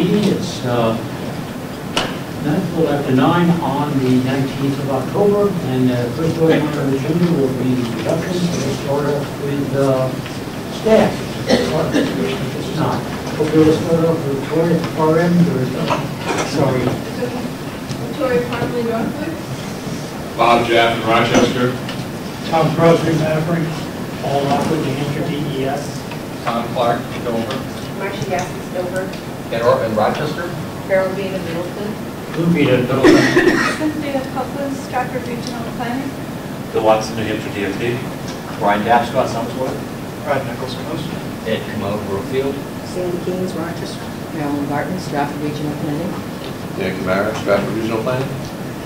meeting. It's 9 on the 19th of October, and first order on the agenda will be introductions. We'll start off with staff. It's not. Okay, we'll start off with Victoria at the far end, or sorry. Victoria Parkley, Northwood. Bob Jaff in Rochester. Tom Crosby, Maverick. Paul Lockwood, New Hampshire DES. Tom Clark, Dover. Marcia Gaskins, Dover. In Rochester. Carol Bean of Middleton. Blue Peter, Middleton. Cynthia Copeland, Strafford Regional Planning. Bill Watson, New Hampshire DOT. Brian Dapscott, Somersworth. Brad Nichols, Coast. Ed Comeau, Brookfield. Sandy Keynes, Rochester. Marilyn Barton, Strafford Regional Planning. Dan Camara, Strafford Regional Planning.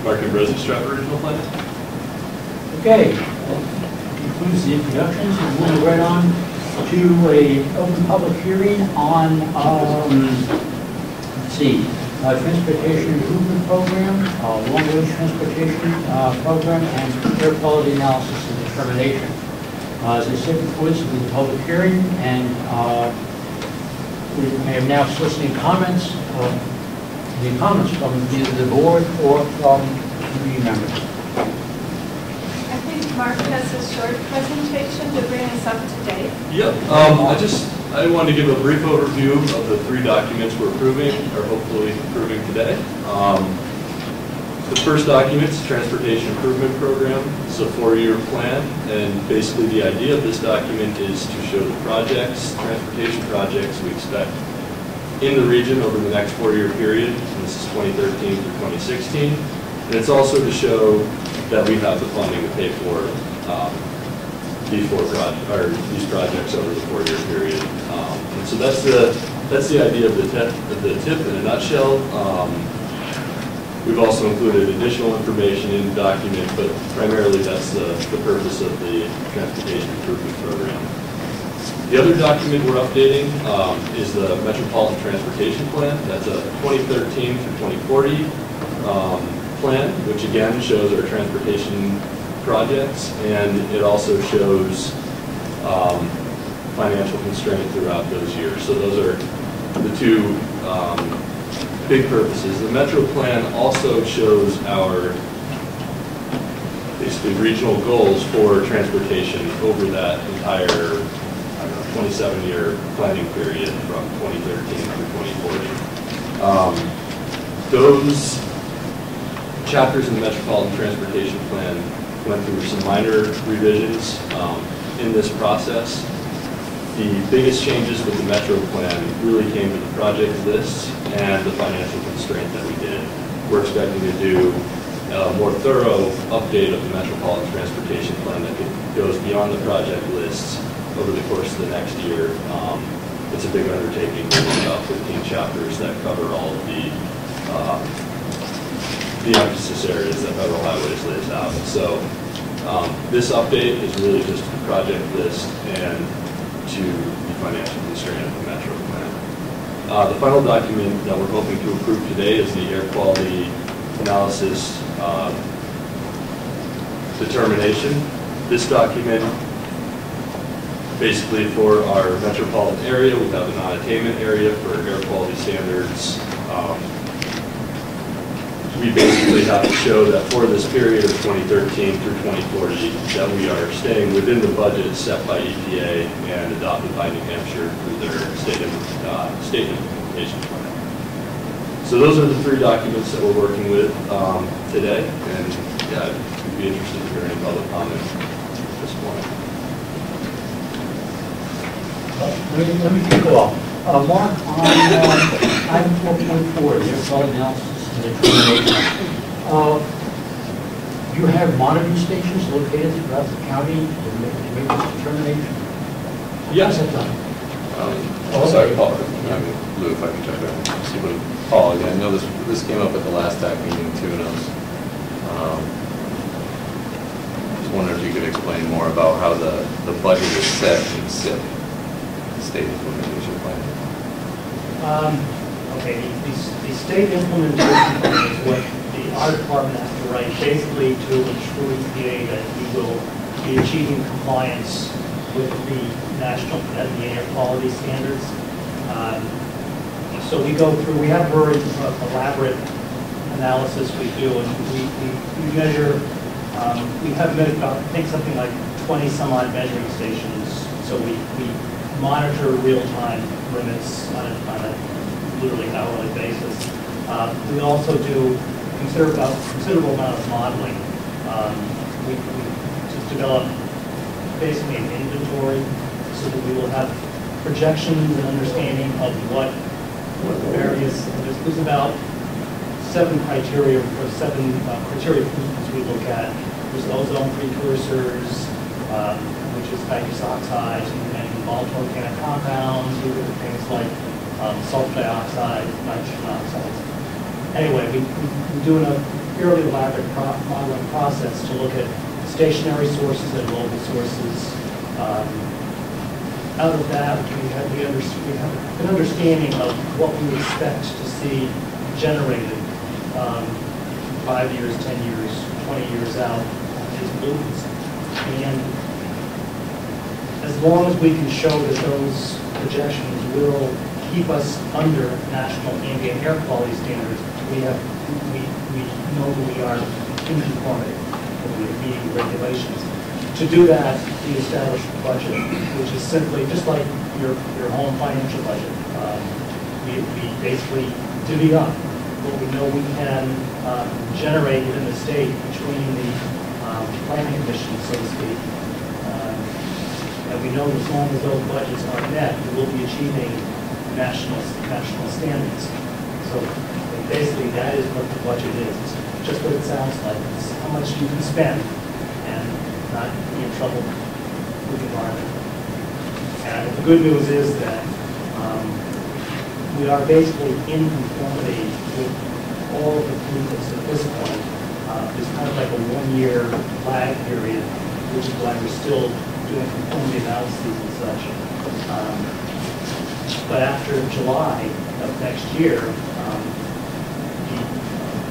Mark Ambrose, Strafford Regional Planning. Okay, that concludes the introductions. We're moving right on to a open public hearing on, transportation improvement program, long-range transportation program, and air quality analysis and determination. As I said before, this will be the public hearing, and we are now soliciting comments, from either the board or from community members. I think Mark has a short presentation to bring us up to date. Yep. I wanted to give a brief overview of the 3 documents we're approving, or hopefully approving today. The first document is Transportation Improvement Program. It's a 4-year plan, and basically the idea of this document is to show the transportation projects we expect in the region over the next 4-year period. And this is 2013 through 2016. And it's also to show that we have the funding to pay for these projects over the 4-year period. And so that's the idea of the tip in a nutshell. We've also included additional information in the document, but primarily that's the purpose of the Transportation Improvement Program. The other document we're updating is the Metropolitan Transportation Plan. That's a 2013 through 2040 plan, which again shows our transportation projects, and it also shows financial constraint throughout those years. So those are the 2 big purposes. The Metro Plan also shows our basically regional goals for transportation over that entire 27-year planning period from 2013 through 2040. Those chapters in the Metropolitan Transportation Plan went through some minor revisions in this process. The biggest changes with the Metro Plan really came to the project lists and the financial constraint that we did. We're expecting to do a more thorough update of the Metropolitan Transportation Plan that goes beyond the project lists over the course of the next year. It's a big undertaking. There's about 15 chapters that cover all of the emphasis areas that Federal Highways lays out. So this update is really just the project list and to the financial constraint of the Metro Plan. The final document that we're hoping to approve today is the air quality analysis determination. This document, basically for our metropolitan area, we have a non-attainment area for air quality standards. We basically have to show that for this period of 2013 through 2040 that we are staying within the budget set by EPA and adopted by New Hampshire through their state implementation plan. So those are the 3 documents that we're working with today, and yeah, I'd be interested in hearing public comment at this point. Let me kick off. Mark, on item 4.4, the air quality analysis and determination. You have monitoring stations located throughout the county to make this determination? Yes. How's that done? Sorry, Paul. Lou, if I can check that. See what Paul again. I know this came up at the last TAC meeting too, and I was just wondering if you could explain more about how the budget is set in SIP, the State Implementation Plan. Okay, the state implementation plan is what our department has to write, basically to ensure EPA that we will be achieving compliance with the national and the air quality standards. So we go through, we have a very elaborate analysis we do, and we measure, we have, I think, something like 20 some odd measuring stations. So we monitor real-time limits on a literally hourly basis. We also do considerable amount of modeling. We just develop basically an inventory so that we will have projections and understanding of what the various, there's about 7 criteria points we look at. There's ozone precursors, which is nitrous oxides and volatile organic compounds. We look at things like sulfur dioxide, nitrogen oxides. Anyway, we do a fairly elaborate modeling process to look at stationary sources and local sources. Out of that, we have an understanding of what we expect to see generated 5 years, 10 years, 20 years out of these pollutants. And as long as we can show that those projections will keep us under national ambient air quality standards, we know that we are in conformity, that we are meeting regulations. To do that, we establish a budget, which is simply just like your home financial budget. We basically divvy up what we know we can generate within the state between the planning commissions, so to speak. And we know as long as those budgets are met, we will be achieving national standards. So basically, that is what the budget is. It's just what it sounds like. It's how much you can spend and not be in trouble with the environment. And the good news is that we are basically in conformity with all of the pollutants at this point. There's kind of like a 1-year lag period, which is why we're still doing conformity analyses and such. But after July of next year,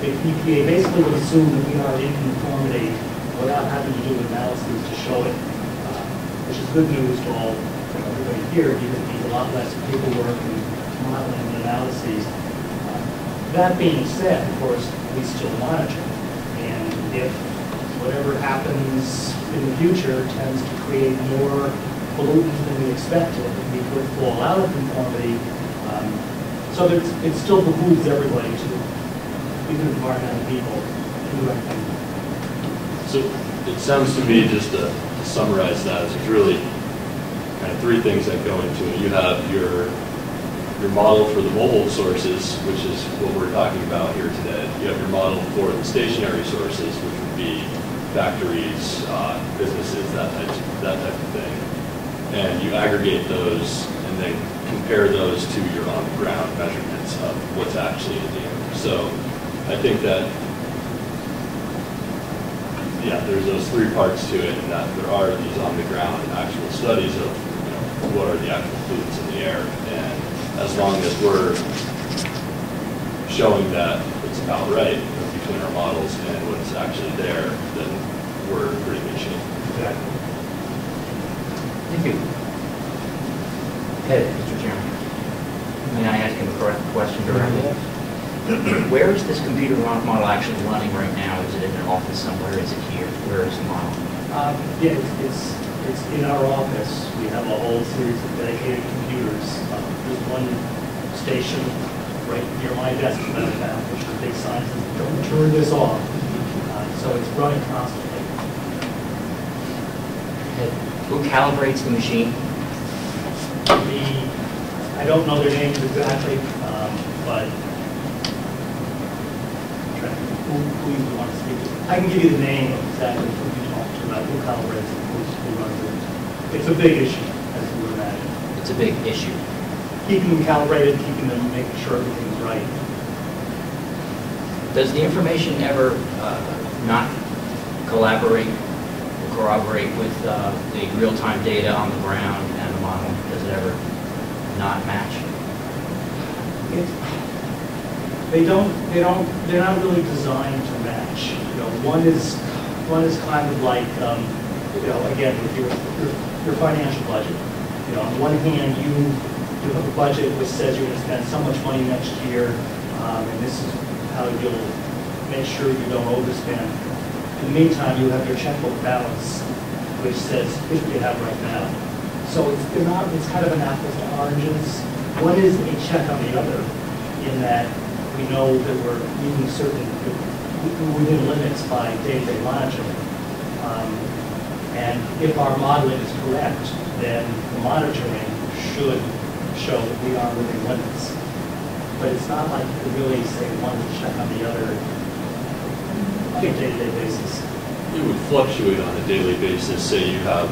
the EPA basically would assume that we are in conformity without having to do analyses to show it, which is good news to all everybody here, because it means a lot less paperwork and modeling and analyses. That being said, of course, we still monitor, and if whatever happens in the future tends to create more pollutants than we expected, we could fall out of conformity. So that it still behooves everybody to, even environmental people, do the right thing. So it sounds to me, just to summarize that, there's really kind of 3 things that go into it. You have your model for the mobile sources, which is what we're talking about here today. You have your model for the stationary sources, which would be factories, businesses, that type of thing. And you aggregate those and then compare those to your on-the-ground measurements of what's actually in the air. So I think that, yeah, there's those 3 parts to it, and that there are these on-the-ground actual studies of what are the actual pollutants in the air. And as long as we're showing that it's about right between our models and what's actually there, then we're in pretty good shape. Exactly. Thank you. Mr. Chairman, may I ask him a question directly? Where is this computer model actually running right now? Is it in an office somewhere? Is it here? Where is the model? Yeah, it's in our office. We have a whole series of dedicated computers. There's one station right near my desk, as a matter of fact, which is a big sign that says, "Don't turn this off." So it's running constantly. Who calibrates the machine? I don't know their names exactly, but who you want to speak to? I can give you the name of exactly who you talk to about who calibrates it, who runs it. It's a big issue, as you would imagine. It's a big issue. Keeping them calibrated, keeping them, making sure everything's right. Does the information ever not collaborate or corroborate with the real-time data on the ground and the model? Does it ever not match? They're not really designed to match. One is kind of like, again, with your financial budget. On one hand, you you have a budget which says you're going to spend so much money next year, and this is how you'll make sure you don't overspend. In the meantime, you have your checkbook balance, which says, here's what you have right now. So it's kind of an apples to oranges. One is a check on the other, in that we know that we're meeting certain, within limits by day-to-day monitoring. And if our modeling is correct, then the monitoring should show that we are within limits. But it's not like you can really say one check on the other on a day-to-day basis. It would fluctuate on a daily basis. Say you have,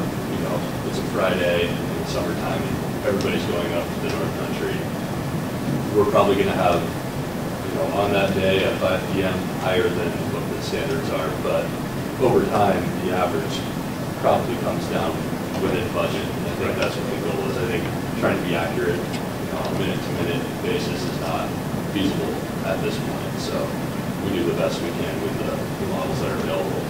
it's a Friday in summertime and everybody's going up to the North Country. We're probably going to have, on that day at 5 p.m. higher than what the standards are. But over time, the average probably comes down within budget. And I think that's what the goal is. I think trying to be accurate on a minute-to-minute basis is not feasible at this point. So we do the best we can with the models that are available.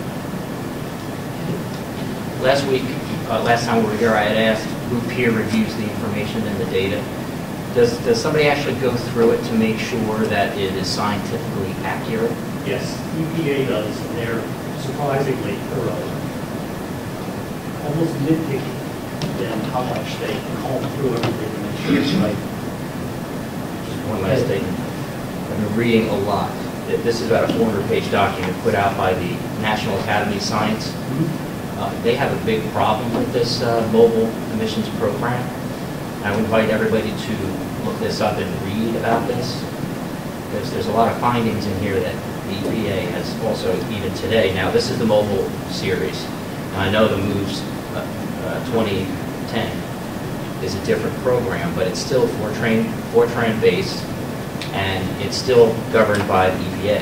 Last time we were here, I had asked who peer reviews the information and the data. Does somebody actually go through it to make sure that it is scientifically accurate? Yes, EPA does, and they're surprisingly thorough. Almost nitpicky than how much they comb through everything to make sure it's right. Just one last statement. I've been reading a lot. This is about a 400-page document put out by the National Academy of Science. They have a big problem with this mobile emissions program. I would invite everybody to look this up and read about this, because there's a lot of findings in here that the EPA has also, even today. Now, this is the mobile series, and I know the MOVES 2010 is a different program, but it's still Fortran based, and it's still governed by the EPA.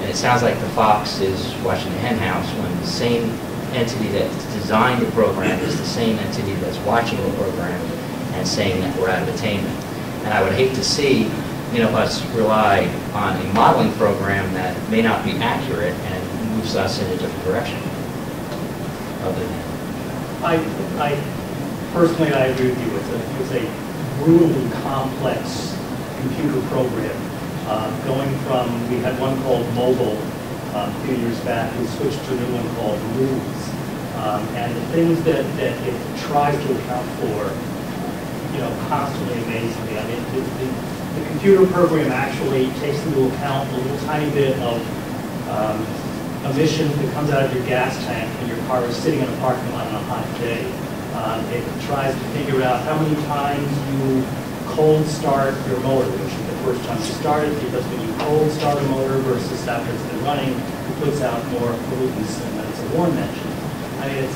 And it sounds like the fox is watching the hen house when the same entity that designed the program is the same entity that's watching the program and saying that we're out of attainment. And I would hate to see, us rely on a modeling program that may not be accurate and moves us in a different direction. Other than Personally, I agree with you. It's a brutally complex computer program. Going from, we had one called Mobile a few years back, we switched to a new one called Rules. And the things that it tries to account for, constantly amaze me. I mean, the computer program actually takes into account a little tiny bit of emissions that comes out of your gas tank when your car is sitting in a parking lot on a hot day. It tries to figure out how many times you cold start your motor, which is the first time you start it, because when you cold start a motor versus after it's been running, it puts out more pollutants than when it's a warm engine. I mean,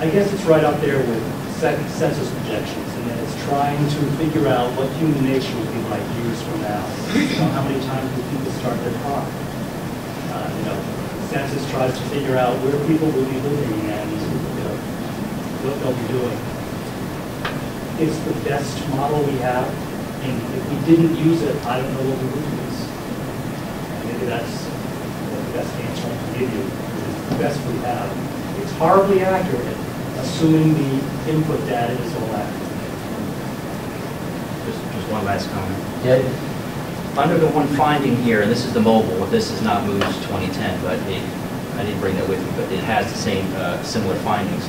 I guess it's right up there with census projections, and then it's trying to figure out what human nature will be like years from now. How many times do people start their car? Census tries to figure out where people will be living and what they'll be doing. It's the best model we have, and if we didn't use it, I don't know what we would use. Maybe that's the best answer I can give you. It's the best we have. It's horribly accurate, assuming the input data is all accurate. Just one last comment. Yeah. Under the one finding here, and this is the mobile, this is not MOVES 2010, but I didn't bring that with me, but it has the same similar findings.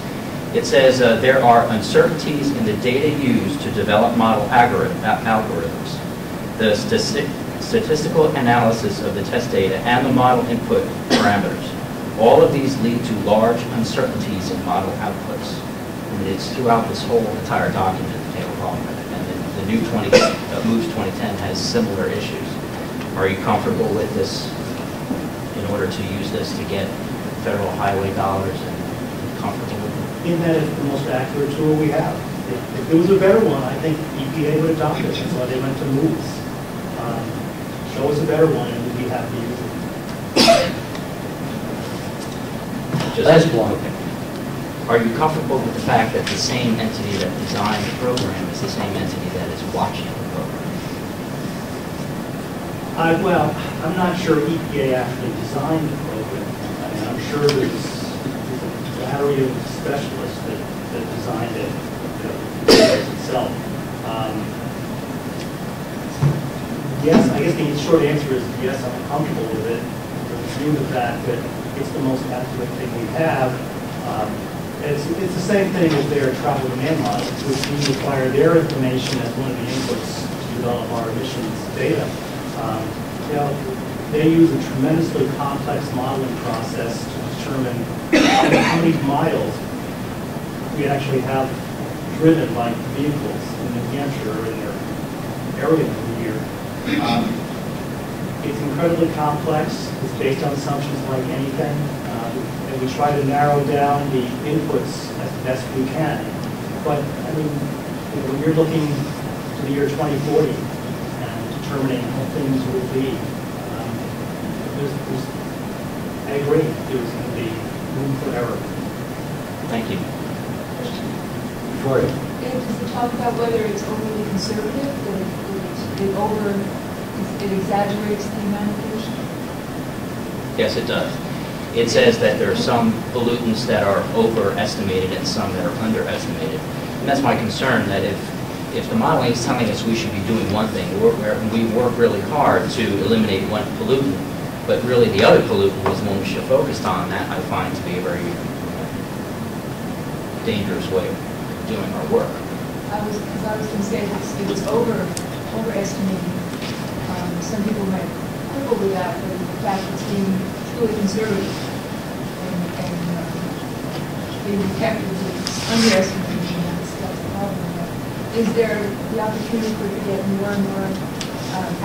It says there are uncertainties in the data used to develop model algorithms. The statistical analysis of the test data and the model input parameters. All of these lead to large uncertainties in model outputs. And it's throughout this whole entire document that they have a problem with it. And the new MOVES 2010 has similar issues. Are you comfortable with this in order to use this to get federal highway dollars and comfortable with it? In that it's the most accurate tool we have. If there was a better one, I think EPA would adopt it. That's why they went to MOVES. Show us a better one and we'd be happy to use it. Last one. Are you comfortable with the fact that the same entity that designed the program is the same entity that is watching the program? Well, I'm not sure EPA actually designed the program. I mean, I'm sure there's a battery of specialists that designed it. itself. Yes, I guess the short answer is yes, I'm comfortable with it, due to the fact that it's the most accurate thing we have. It's the same thing as their travel demand models, which we require their information as one of the inputs to develop our emissions data. You know, they use a tremendously complex modeling process to determine how many miles we actually have driven by vehicles in New Hampshire or in their area every year. It's incredibly complex. It's based on assumptions like anything. And we try to narrow down the inputs as best we can. But, I mean, you know, when you're looking to the year 2040 and determining how things will be, I agree, there's going to be room for error. Thank you. Victoria? Does it talk about whether it's overly conservative, that it exaggerates the amount of pollution? Yes, it does. It says that there are some pollutants that are overestimated and some that are underestimated. And that's my concern, that if the modeling is telling us we should be doing one thing, we work really hard to eliminate one pollutant, but really the other pollutant was the one we should have focused on. That I find to be a very dangerous way of doing our work. I was going to say it was overestimating. Some people might quibble with that, but the fact it's being truly conservative and being effective is underestimating, and that's the problem. Is there the opportunity for it to get more and more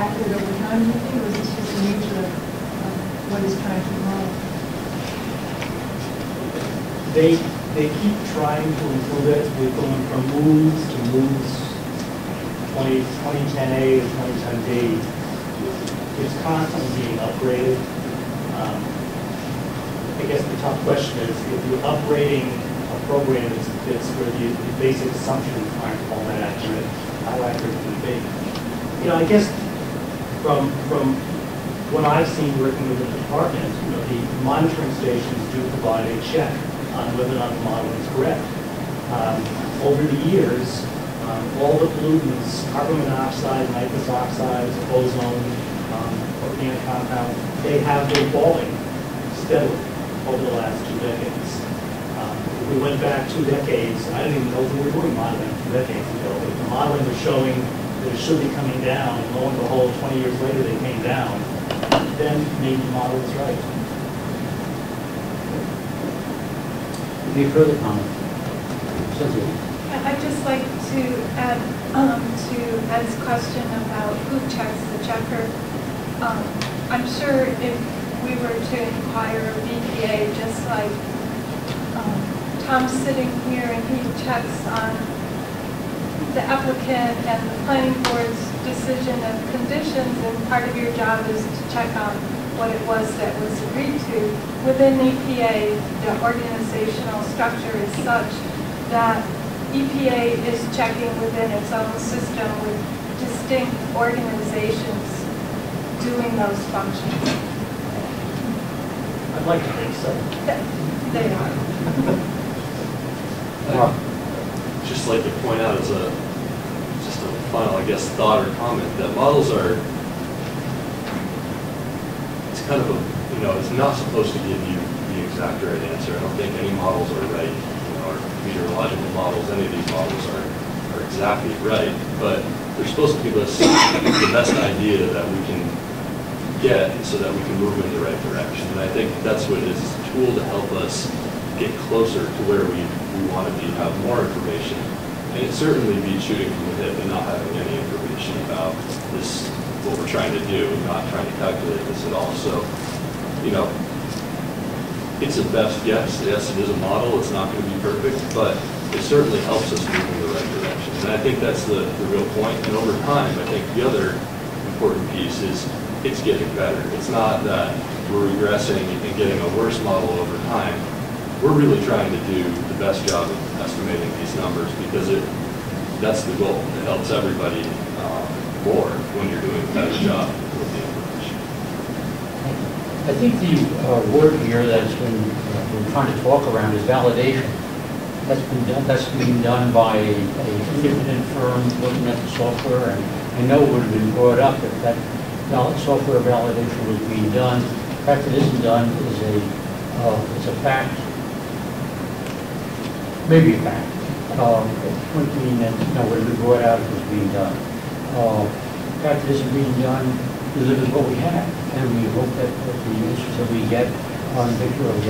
accurate over time, do you think, or is this just the nature of what is trying to model? They keep trying to improve it. We're going from moves to moves, 2010A to 2010B. It's constantly being upgraded. I guess the tough question is, if you're upgrading a program that's where the basic assumptions aren't all that accurate, how accurate can it be? You know, I guess from what I've seen working with the department, you know, the monitoring stations do provide a check on whether or not the modeling is correct. Over the years, all the pollutants, carbon monoxide, nitrous oxides, ozone, organic compounds, they have been falling steadily over the last 2 decades. If we went back 2 decades, I didn't even know we were doing modeling 2 decades ago, but the modeling was showing that it should be coming down, and lo and behold, 20 years later they came down. Then maybe the model was right. Any further comment? Cynthia? I'd just like to add to Ed's question about who checks the checker. I'm sure if we were to inquire of EPA, just like Tom's sitting here and he checks on the applicant and the planning board's decision of conditions, and part of your job is to check on what it was that was agreed to. Within EPA, the organizational structure is such that EPA is checking within its own system with distinct organizations doing those functions. I'd like to think so. They are. I'd just like to point out as a final, I guess, thought or comment that models are, it's kind of a, you know, it's not supposed to give you the exact right answer. I don't think any models are right, you know, or meteorological models, any of these models are exactly right, but they're supposed to give us the best idea that we can get so that we can move in the right direction. And I think that's what it is, it's a tool to help us get closer to where we want to be, have more information. And it certainly beats shooting from the hip and not having any information about this, what we're trying to do, and not trying to calculate this at all. So, you know, it's a best guess. Yes, it is a model. It's not going to be perfect, but it certainly helps us move in the right direction. And I think that's the real point. And over time, I think the other important piece is it's getting better. It's not that we're regressing and getting a worse model over time. We're really trying to do the best job of estimating these numbers because that's the goal. It helps everybody more when you're doing a better job with the information. I think the word here that's been we're trying to talk around is validation. That's being done by a independent firm looking at the software, and I know it would have been brought up if that software validation was being done. The fact that it isn't done is a fact, maybe a fact. It wouldn't mean that it would have been brought out if it was being done. The fact that it isn't being done delivers what we have, and we hope that the answers that we get on picture of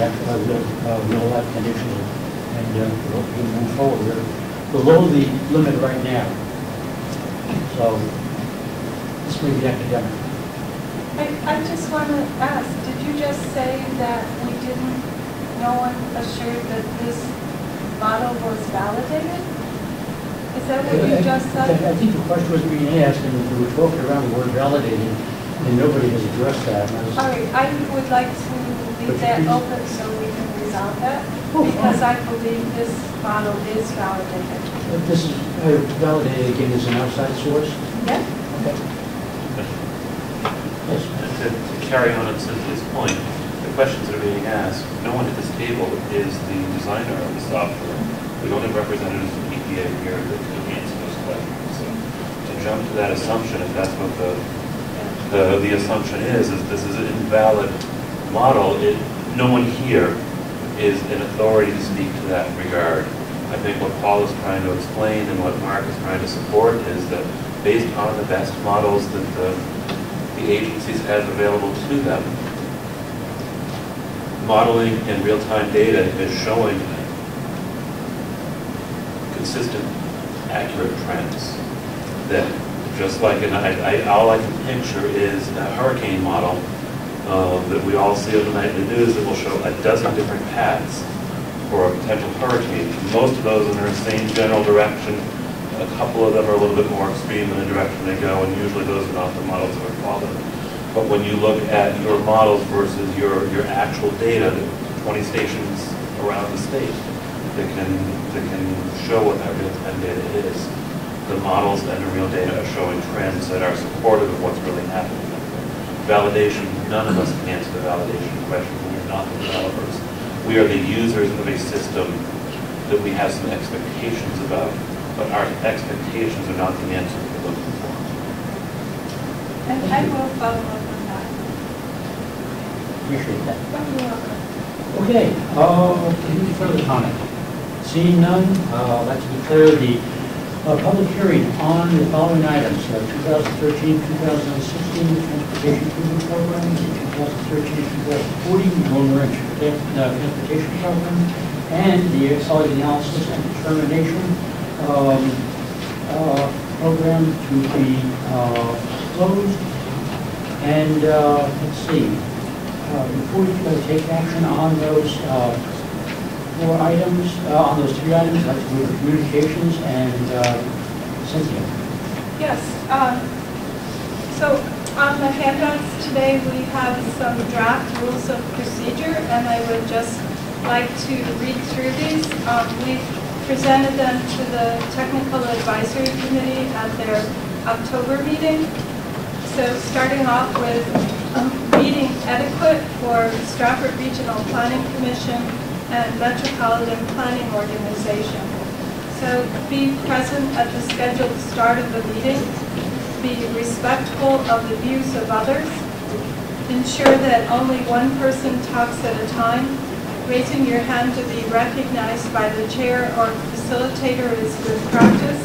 real life conditions, and we hope we can move forward. We're below the limit right now, so this may be academic. I just want to ask, did you just say that no one assured that this model was validated? Is that what you just said? I think the question was being asked, and we were talking around the word validated, and nobody has addressed that. All right, I would like to leave that open so we can resolve that, because I believe this model is validated. This is validated again as an outside source? Yeah. Okay. Yes. And to carry on his point, the questions that are being asked, no one at this table is the designer of the software. We don't have representatives from EPA here that can answer those questions. So to jump to that assumption, if that's what the assumption is this is an invalid model, no one here is an authority to speak to that regard. I think what Paul is trying to explain and what Mark is trying to support is that based on the best models that the agencies have available to them, modeling and real-time data is showing consistent, accurate trends. That just like, all I can picture is a hurricane model that we all see on the nightly news that will show a dozen different paths for a potential hurricane. Most of those are in the same general direction. A couple of them are a little bit more extreme in the direction they go, and usually those are not the models that are followed. But when you look at your models versus your actual data, 20 stations around the state that can show what that real-time data is, the models and the real data are showing trends that are supportive of what's really happening. Validation, none of us can answer the validation question. We're not the developers. We are the users of a system that we have some expectations about, but our expectations are not the answer we're looking for. And I will follow up on that. Appreciate that. You're welcome. Okay, any further comment? Seeing none, let's declare the public hearing on the following items: 2013-2016 Transportation Improvement Program, the 2013-2040 long-range transportation program, and the accelerated analysis and determination program to be closed. And let's see, before we take action on those 4 items, on those 3 items, let's move to communications and Cynthia. Yes. So on the handouts today, we have some draft rules of procedure, and I would just like to read through these. We presented them to the Technical Advisory Committee at their October meeting. So starting off with meeting etiquette for Strafford Regional Planning Commission and Metropolitan Planning Organization. So be present at the scheduled start of the meeting. Be respectful of the views of others. Ensure that only one person talks at a time. Raising your hand to be recognized by the chair or facilitator is good practice.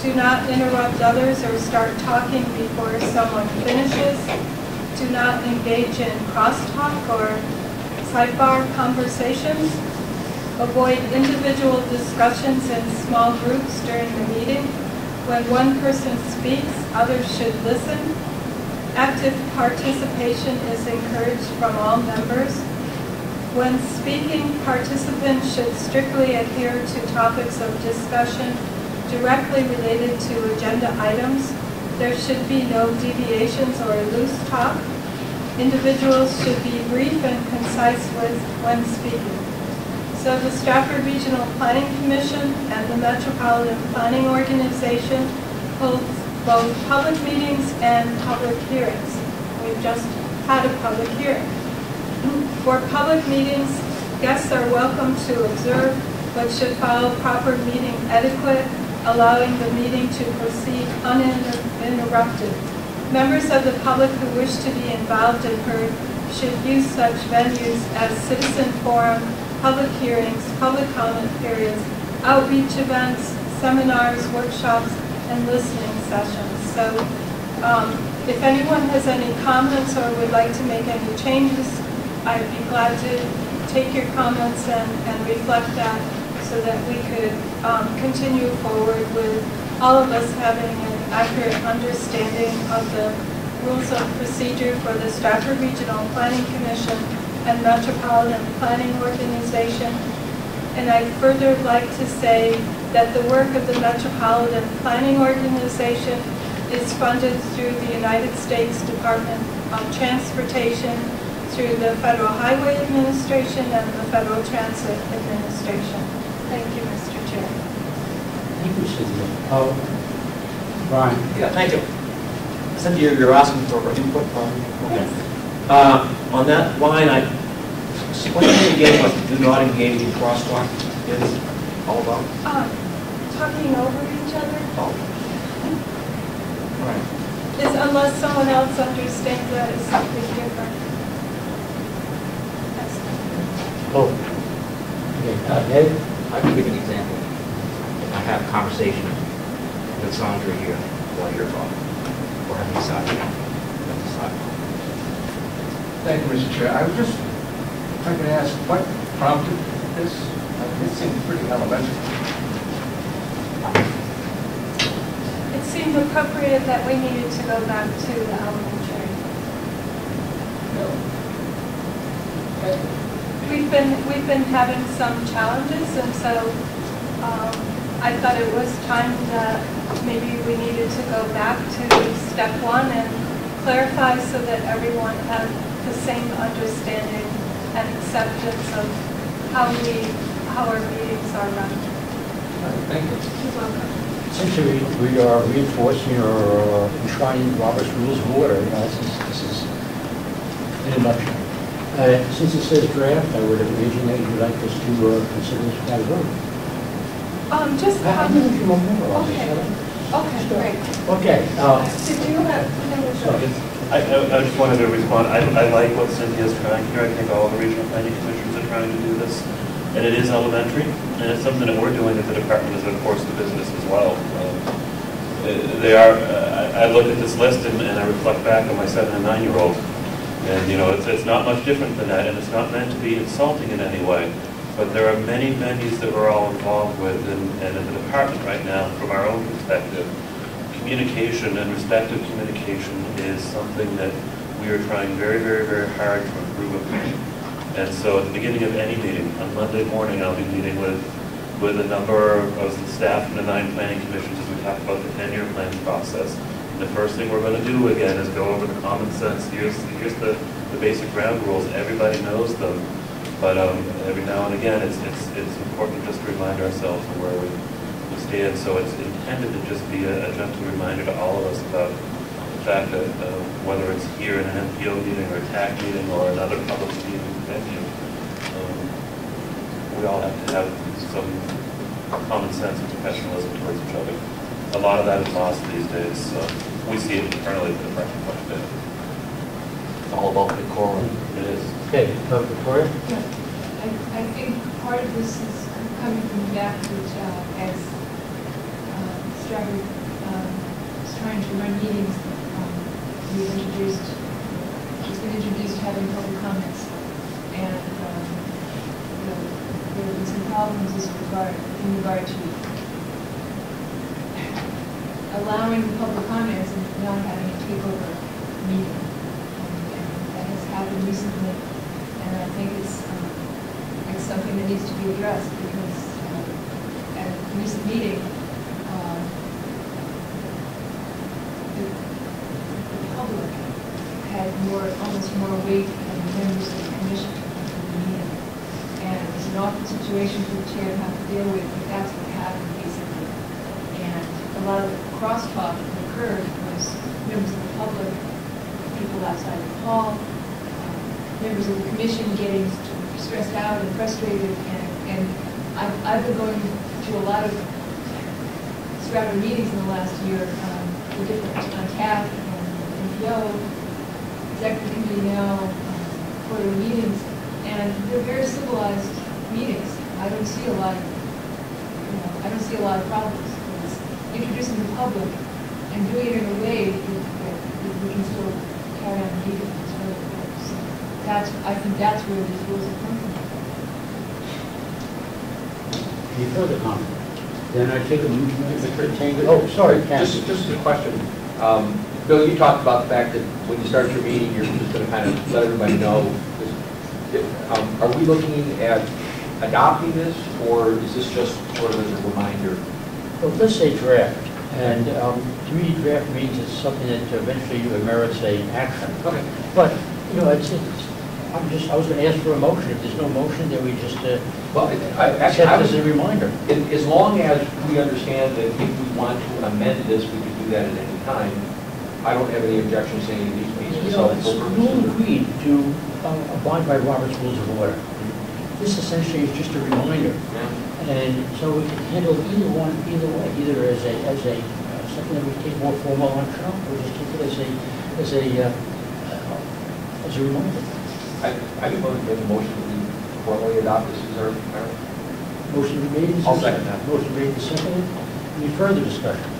Do not interrupt others or start talking before someone finishes. Do not engage in crosstalk or sidebar conversations. Avoid individual discussions in small groups during the meeting. When one person speaks, others should listen. Active participation is encouraged from all members. When speaking, participants should strictly adhere to topics of discussion directly related to agenda items. There should be no deviations or loose talk. Individuals should be brief and concise when speaking. So the Strafford Regional Planning Commission and the Metropolitan Planning Organization holds both public meetings and public hearings. We've just had a public hearing. For public meetings, guests are welcome to observe, but should follow proper meeting etiquette, allowing the meeting to proceed uninterrupted. Members of the public who wish to be involved and heard should use such venues as citizen forum, public hearings, public comment periods, outreach events, seminars, workshops, and listening sessions. So if anyone has any comments or would like to make any changes, I'd be glad to take your comments and reflect that so that we could continue forward with all of us having an accurate understanding of the rules of procedure for the Strafford Regional Planning Commission and Metropolitan Planning Organization. And I'd further like to say that the work of the Metropolitan Planning Organization is funded through the United States Department of Transportation, through the Federal Highway Administration and the Federal Transit Administration. Thank you, Mr. Chair. Thank you, Cynthia. Brian? Yeah, thank you. Cynthia, you're asking for input from? Okay. On that line, explain to me again what do not engage in crosswalk is all about. Talking over each other. Oh. All right. Is unless someone else understands that as something different. Oh. Okay, Ed? I can give an example. If I have a conversation with Sandra here while you're talking, or on the side. Thank you, Mr. Chair. I was just, if I could ask, what prompted this? It seemed pretty elementary. It seemed appropriate that we needed to go back to the elementary. No. We've been having some challenges, and so I thought it was time that maybe we needed to go back to step one and clarify so that everyone had the same understanding and acceptance of how our meetings are run. Thank you. You're welcome. Essentially, we are reinforcing or enshrining Robert's Rules of Order. You know, this is in a nutshell. Since it says draft, I would imagine that you'd like us to consider this kind of vote. Just I think we should move forward on this. Okay, great. Okay. Did you have? I just wanted to respond. I like what Cynthia's trying here. I think all the regional planning commissions are trying to do this. And it is elementary, and it's something that we're doing at the department as a course of business as well. I look at this list and I reflect back on my 7- and 9-year-old. And you know, it's not much different than that, and it's not meant to be insulting in any way. But there are many venues that we're all involved with, and in the department right now, from our own perspective, communication and respectful communication is something that we are trying very, very, very hard to improve upon. And so at the beginning of any meeting, on Monday morning, I'll be meeting with a number of the staff from the 9 planning commissions as we talk about the 10-year planning process. And the first thing we're going to do again is go over the common sense. Here's the basic ground rules. Everybody knows them. But every now and again, it's important just to remind ourselves of where we stand. So it's intended to just be a gentle reminder to all of us about the fact that whether it's here in an MPO meeting or a TAC meeting or another public meeting venue, we all have to have some common sense and professionalism towards each other. A lot of that is lost these days. So we see it internally in the department quite a bit. It's all about the core. It is. Okay, Victoria? Yeah, I think part of this is coming from the fact that as Strafford is trying to run meetings, she's been introduced to having public comments. And there have been some problems in regard to allowing public comments and not having a takeover meeting. And that has happened recently, and I think it's something that needs to be addressed because at a recent meeting, the public had almost more weight than the members of the commission in the meeting. And it was an awful situation for the chair to have to deal with, but that's what happened basically. And a lot of the crosstalk that occurred was members of the public, people outside the hall, members of the commission getting stressed out and frustrated, and I've been going to a lot of Strafford meetings in the last year, the different TAP and NPO, executive committee now, for their meetings, and they're very civilized meetings. I don't see a lot of, I don't see a lot of problems. It's introducing the public and doing it in a way that we can still carry on the meeting. It's really important. So I think that's where these rules are coming from. Any further comment? Then I take a motion to take it. Oh, sorry, Ken. Just a question. Bill, you talked about the fact that when you start your meeting, you're just going to kind of let everybody know. Are we looking at adopting this, or is this just sort of as a reminder? Well, let's say draft, and to me, draft means it's something that eventually merits a action. Okay. But, I was going to ask for a motion. If there's no motion, then we just Well, accept this as a reminder. As long as we understand that if we want to amend this, we can do that at any time. I don't have any objection saying it needs to be It's rule agreed to abide by Robert's Rules of Order. This essentially is just a reminder. Yeah. And so we can handle either one, either way, either as a something that we take more formal action on, or just take it as a reminder. I do want to make a motion to formally adopt this as our Motion made. I'll second that. Motion made and seconded. Any further discussion?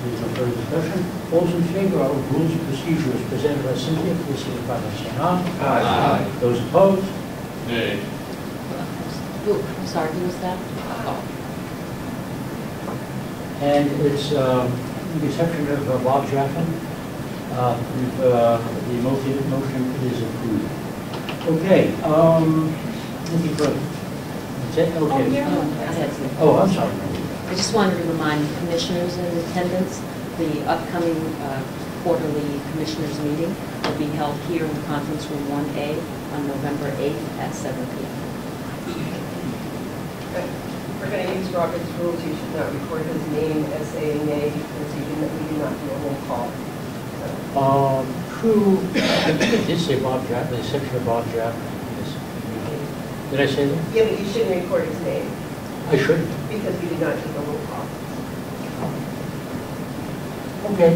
There's no further discussion. All those in favor of rules and procedures presented by Cynthia, please signify by saying aye. Aye. Those opposed? Nay. I'm sorry, who was that? And it's, with the exception of Bob Jaffin, the motion is approved. Okay, anything further? That's it? Okay. Oh, I'm sorry. I just wanted to remind commissioners in attendance, the upcoming quarterly commissioners meeting will be held here in conference room 1A on November 8th at 7 p.m. We're going to use Robert's rules. You should not record his name as saying nay because we do not do a roll call. True. I think it did say Bob Jaffin, the exception of Bob Jaffin. Did I say that? Yeah, but you shouldn't record his name I shouldn't. because we do not take a roll call. Okay.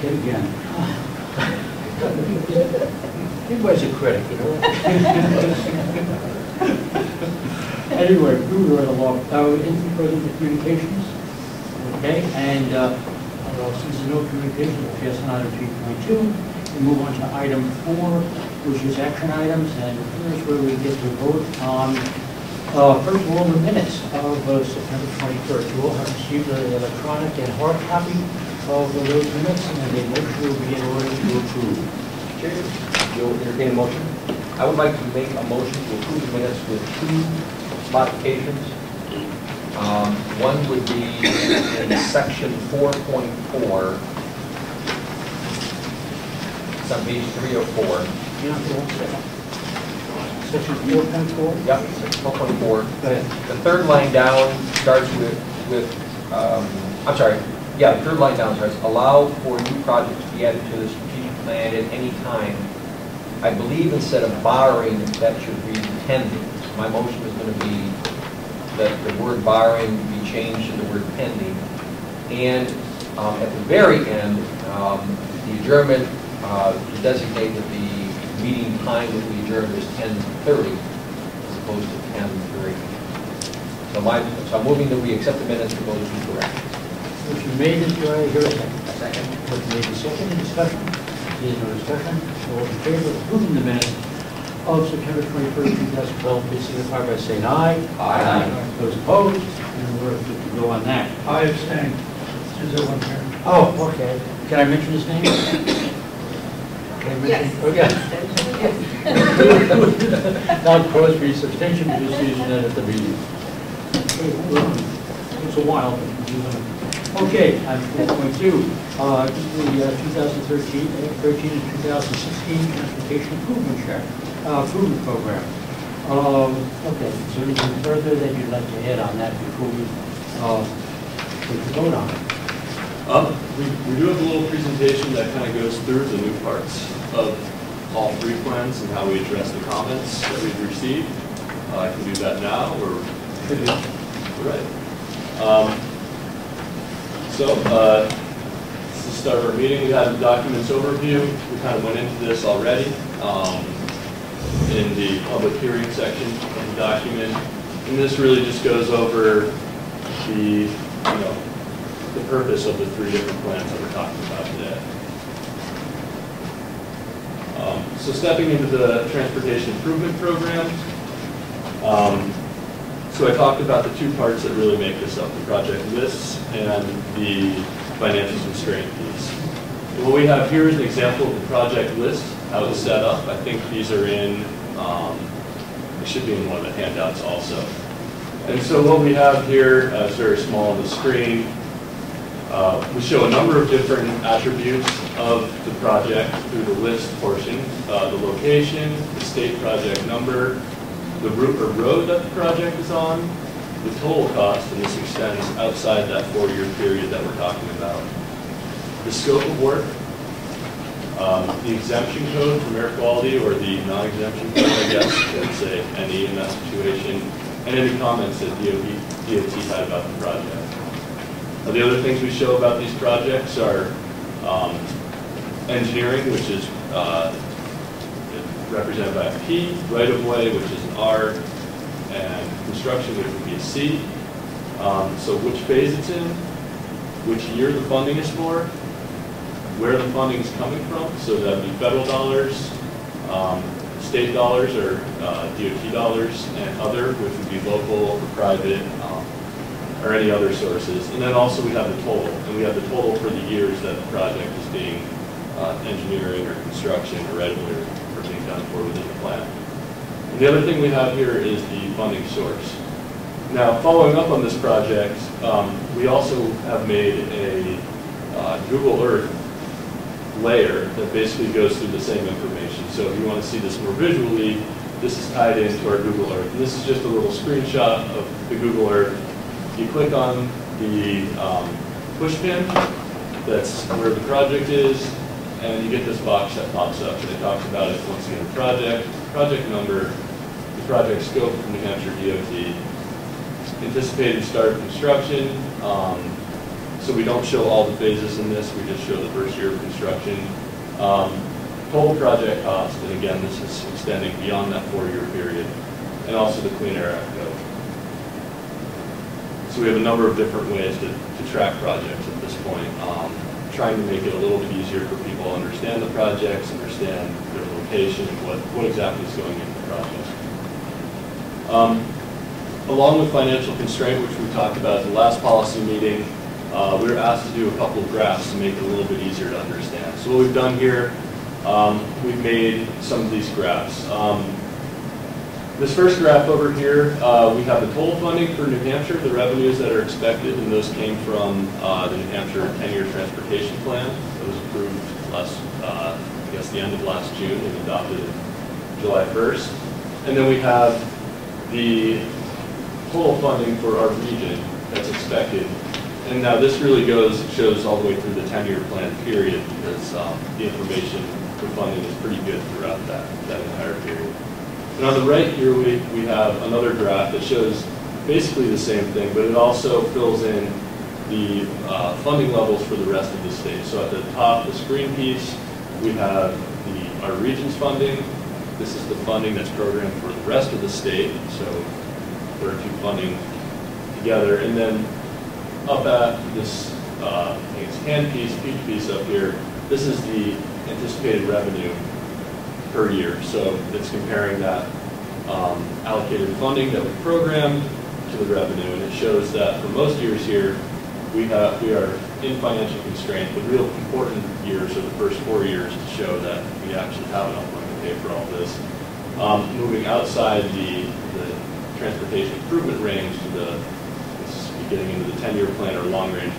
Get again. Everybody's a critic, you know. Anyway, moving right along. Anything further with communications? Okay, and since there's no communications, we'll pass on item 3.2 and move on to item 4, which is action items, and here's where we get to vote on, first of all, the minutes of September 21st. You all have received an electronic and hard copy of those minutes, and the motion will be in order to approve. Chair, you'll entertain a motion. I would like to make a motion to approve the minutes with 2 modifications. One would be in section 4.4. It's on page 3 or 4. Yeah, Section 4.4? Yep, section 4.4. Go ahead. The third line down starts with I'm sorry, yeah, the third line down starts, allow for new projects to be added to the strategic plan at any time. I believe instead of borrowing, that should read pending. My motion is going to be that the word borrowing be changed to the word pending. And at the very end, the adjournment to designate that the meeting time that we adjourned is 10:30 as opposed to 10:30. So I'm moving that we accept the minutes for those two corrections. Motion made, do I hear a second? Second. Motion made and seconded, discussion? There's no discussion. All in favor of approving the minutes of September 21st, 2012, please signify by saying aye. Aye. Those opposed, and we're good to go on that. I abstain. Oh, okay. Can I mention his name? Yes. Okay. Todd Crosby's abstention to decision at the meeting. It's a while. Okay, on 4.2, the 2013 and 2016 Transportation Improvement Check, Improvement Program. Okay, is there anything further that you'd like to add on that before we take the vote on it? We do have a little presentation that kind of goes through the new parts of all three plans and how we address the comments that we've received. I can do that now, or right. This is the start of our meeting. We had the documents overview. We kind of went into this already in the public hearing section of the document, and this really just goes over the purpose of the three different plans that we're talking about today. So stepping into the transportation improvement program. So I talked about the two parts that really make this up, the project lists and the financial constraint piece. And what we have here is an example of the project list, how it's set up. I think these are in, it should be in one of the handouts also. And so what we have here is very small on the screen. We show a number of different attributes of the project through the list portion. The location, the state project number, the route or road that the project is on, the total cost, and this extends outside that 4-year period that we're talking about. The scope of work, the exemption code from air quality, or the non-exemption code, I guess, let's say NE in that situation, and any comments that DOT had about the project. The other things we show about these projects are engineering, which is represented by a P, right-of-way, which is an R, and construction, which would be a C. So which phase it's in, which year the funding is for, where the funding is coming from, so that would be federal dollars, state dollars, or DOT dollars, and other, which would be local or private, or any other sources. And then also we have the total, and we have the total for the years that the project is being engineering or construction or right-of-way or being done for within the plan. And the other thing we have here is the funding source. Now, following up on this project, we also have made a Google Earth layer that basically goes through the same information. So if you want to see this more visually, this is tied into our Google Earth. And this is just a little screenshot of the Google Earth. You click on the push pin, that's where the project is, and you get this box that pops up. And it talks about it once again, project number, the project scope from New Hampshire DOT, anticipated start of construction. So we don't show all the phases in this, we just show the first year of construction. Total project cost, and again, this is extending beyond that 4-year period, and also the Clean Air Act code. So we have a number of different ways to track projects at this point, trying to make it a little bit easier for people to understand the projects, understand their location, and what exactly is going into the project. Along with financial constraint, which we talked about at the last policy meeting, we were asked to do a couple of graphs to make it a little bit easier to understand. So what we've done here, we've made some of these graphs. This first graph over here, we have the total funding for New Hampshire, the revenues that are expected, and those came from the New Hampshire 10-year transportation plan that was approved last, I guess the end of last June and adopted July 1st. And then we have the total funding for our region that's expected. And now this really shows all the way through the 10-year plan period, because the information for funding is pretty good throughout that entire period. And on the right here, we have another graph that shows basically the same thing, but it also fills in the funding levels for the rest of the state. So at the top, the screen piece, we have our region's funding. This is the funding that's programmed for the rest of the state. So there are two funding together. And then up at this, I think it's hand piece, peach piece up here, this is the anticipated revenue per year. So it's comparing that allocated funding that we programmed to the revenue, and it shows that for most years here, we are in financial constraint. The real important years are the first 4 years to show that we actually have enough money to pay for all this. Moving outside the transportation improvement range to getting into the 10-year plan or long-range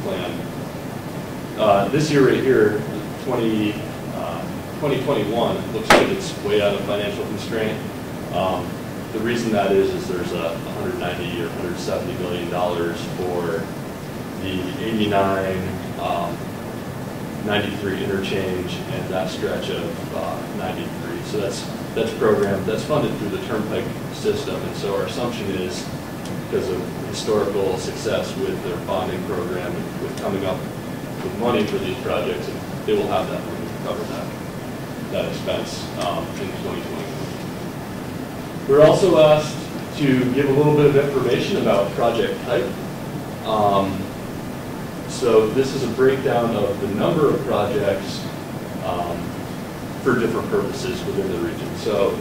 plan. This year right here, 2021, looks like it's way out of financial constraint. The reason that is there's $190 or $170 million for the 89 93 interchange and that stretch of 93. So that's programmed, that's funded through the Turnpike system. And so our assumption is, because of historical success with their bonding program and with coming up with money for these projects, they will have that money to cover that expense in 2020. We're also asked to give a little bit of information about project type. So this is a breakdown of the number of projects for different purposes within the region. So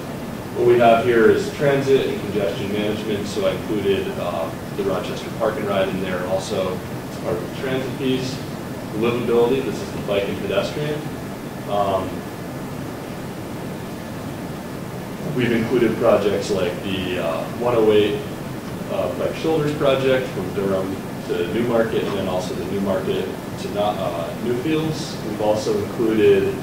what we have here is transit and congestion management. So I included the Rochester Park and Ride in there also as part of the transit piece. The livability, this is the bike and pedestrian. We've included projects like the 108 Bike Shoulders project from Durham to Newmarket, and then also the Newmarket to Newfields. We've also included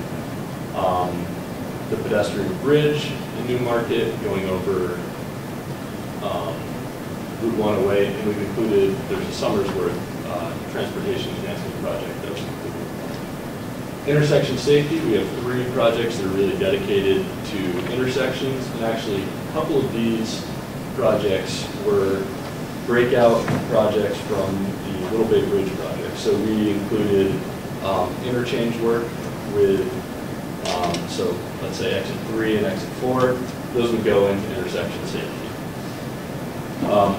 the pedestrian bridge in Newmarket going over Route 108, and we've included, there's a Summersworth transportation enhancement project that was included. Intersection safety, we have 3 projects that are really dedicated to intersections, and actually a couple of these projects were breakout projects from the Little Bay Bridge project. So we included interchange work with, so let's say exit 3 and exit 4, those would go into intersection safety.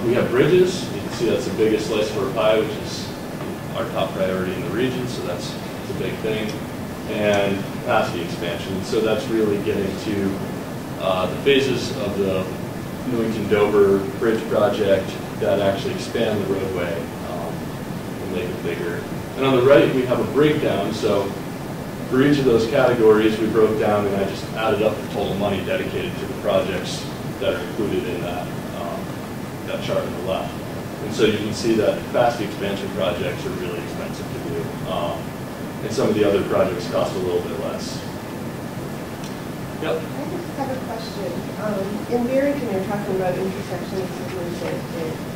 We have bridges. You can see that's the biggest slice of our pie, which is our top priority in the region, so that's a big thing. And capacity expansion. So that's really getting to the phases of the Newington-Dover Bridge project that actually expand the roadway and make it bigger. And on the right, we have a breakdown. So for each of those categories, we broke down, and I just added up the total money dedicated to the projects that are included in that chart on the left. And so you can see that capacity expansion projects are really expensive to do. And some of the other projects cost a little bit less. Yep. I just have a question. In Barrington, you're talking about intersections at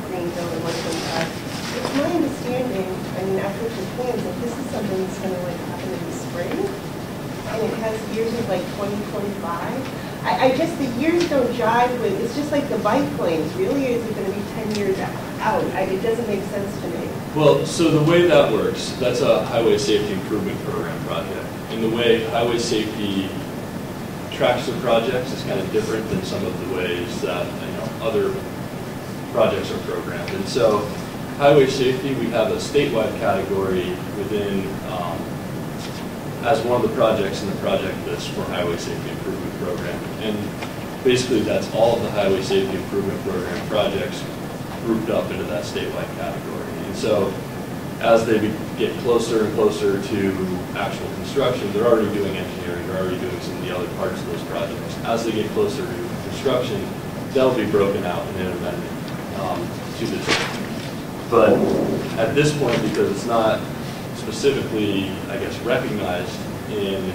Greenville and 125. It's my understanding, I mean, I've looked at plans, that this is something that's going to happen in the spring, and it has years of 2025. I just, the years don't jive with, it's just like the bike lanes, really, or is it going to be 10 years out? It doesn't make sense to me. Well, so the way that works, that's a highway safety improvement program project. And the way highway safety tracks the projects is kind of different than some of the ways that other projects are programmed. And so highway safety, we have a statewide category within, as one of the projects in the project list for highway safety improvement program. And basically that's all of the highway safety improvement program projects grouped up into that statewide category. And so as they get closer and closer to actual construction, they're already doing engineering, they're already doing some of the other parts of those projects. As they get closer to construction, they'll be broken out in an amendment to this. But at this point, because it's not specifically, I guess, recognized in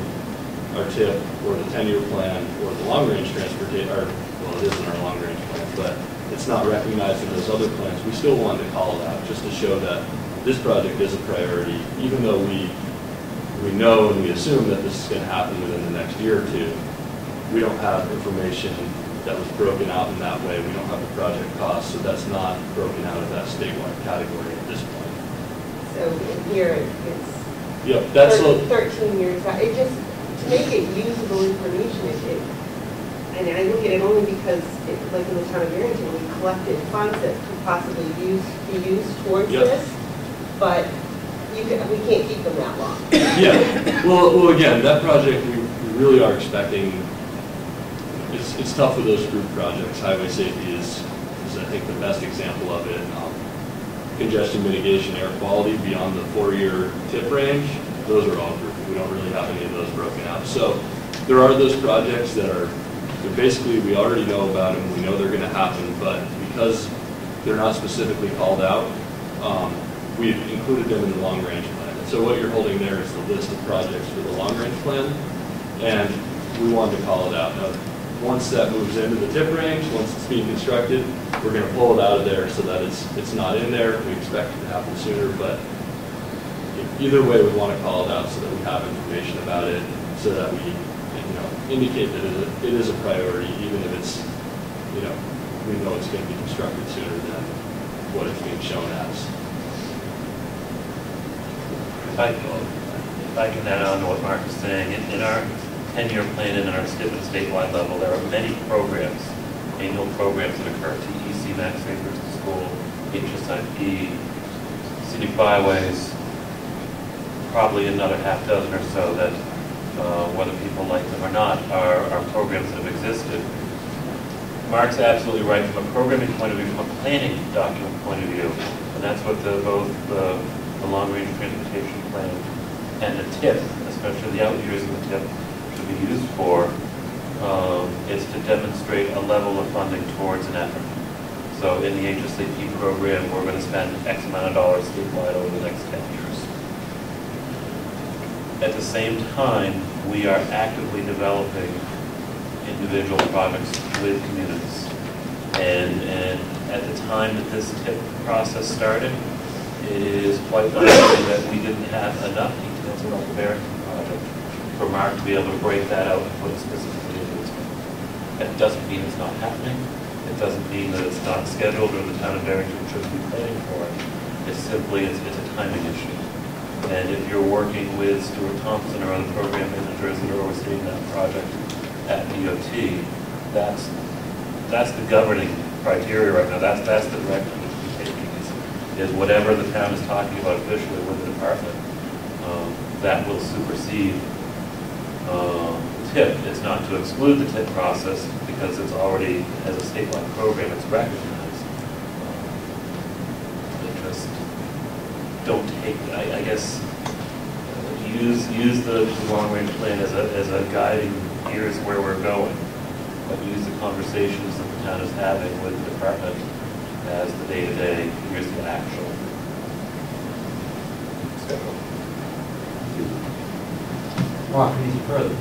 our TIP or the 10-year plan or the long-range transportation, or, well, it is in our long-range plan, but it's not recognized in those other plans, we still wanted to call it out just to show that this project is a priority, even though we know and we assume that this is going to happen within the next year or two. We don't have information that was broken out in that way. We don't have the project costs, so that's not broken out of that statewide category at this point. So here it's Yep, that's 13 years out. It just, to make it usable information, and I look at it only because, like in the town of Barrington, we collected funds that could possibly be used towards this, but we can't keep them that long. Yeah, well, again, that project, we really are expecting, it's tough with those group projects. Highway safety is I think, the best example of it. Congestion mitigation, air quality beyond the 4-year tip range, those are all grouped. We don't really have any of those broken out. So there are those projects that are, basically we already know about them, we know they're going to happen, but because they're not specifically called out, we've included them in the long-range plan. And so what you're holding there is the list of projects for the long-range plan, and we wanted to call it out. Now, once that moves into the tip range, once it's being constructed, we're going to pull it out of there so that it's not in there. We expect it to happen sooner, but either way, we want to call it out so that we have information about it, so that we, indicate that it is a priority, even if it's, we know it's going to be constructed sooner than what it's being shown as. If I can add on to what Mark is saying, in our 10-year plan and in our STIP and statewide level, there are many programs, annual programs that occur, TEC, Max Savers to School, HSIP, City Byways, probably another half dozen or so that, whether people like them or not, are programs that have existed. Mark's absolutely right from a programming point of view, from a planning document point of view, and that's what both the long-range transportation plan and the TIP, especially the out years of the TIP, should be used for, is to demonstrate a level of funding towards an effort. So in the HSAP program, we're going to spend X amount of dollars statewide over the next 10 years. At the same time, we are actively developing individual projects with communities. And at the time that this TIP process started, it is quite likely that we didn't have enough details about the American project for Mark to be able to break that out and put it specifically into his plan. That doesn't mean it's not happening. It doesn't mean that it's not scheduled or the town of Barrington should be planning for it. It's simply, it's a timing issue. And if you're working with Stuart Thompson or other program managers that are overseeing that project at DOT, that's the governing criteria right now. That's the direction that we're taking is whatever the town is talking about officially with the department, that will supersede TIP. It's not to exclude the TIP process because it's already, as a statewide program, it's recognized. Just don't take, I guess, use the long-range plan as a guiding, here's where we're going, but use the conversations that the town is having with the department as the day-to-day, here's the actual schedule. Mark, anything further?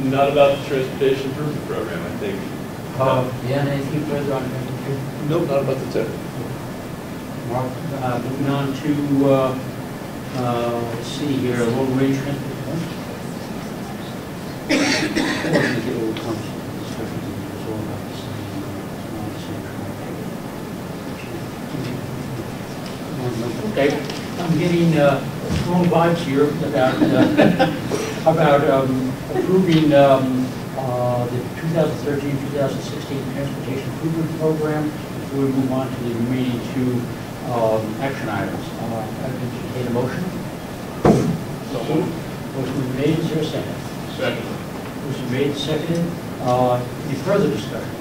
Not about the transportation improvement program, I think. Yeah, anything further on transportation? Nope, not about the TIP. Mark, moving on to, let's see here, long-range transportation. Okay, I'm getting strong vibes here about approving the 2013-2016 Transportation Improvement Program before we move on to the remaining two action items. I entertain a motion. Motion made, is there a second? Second. Motion made, seconded. Any further discussion?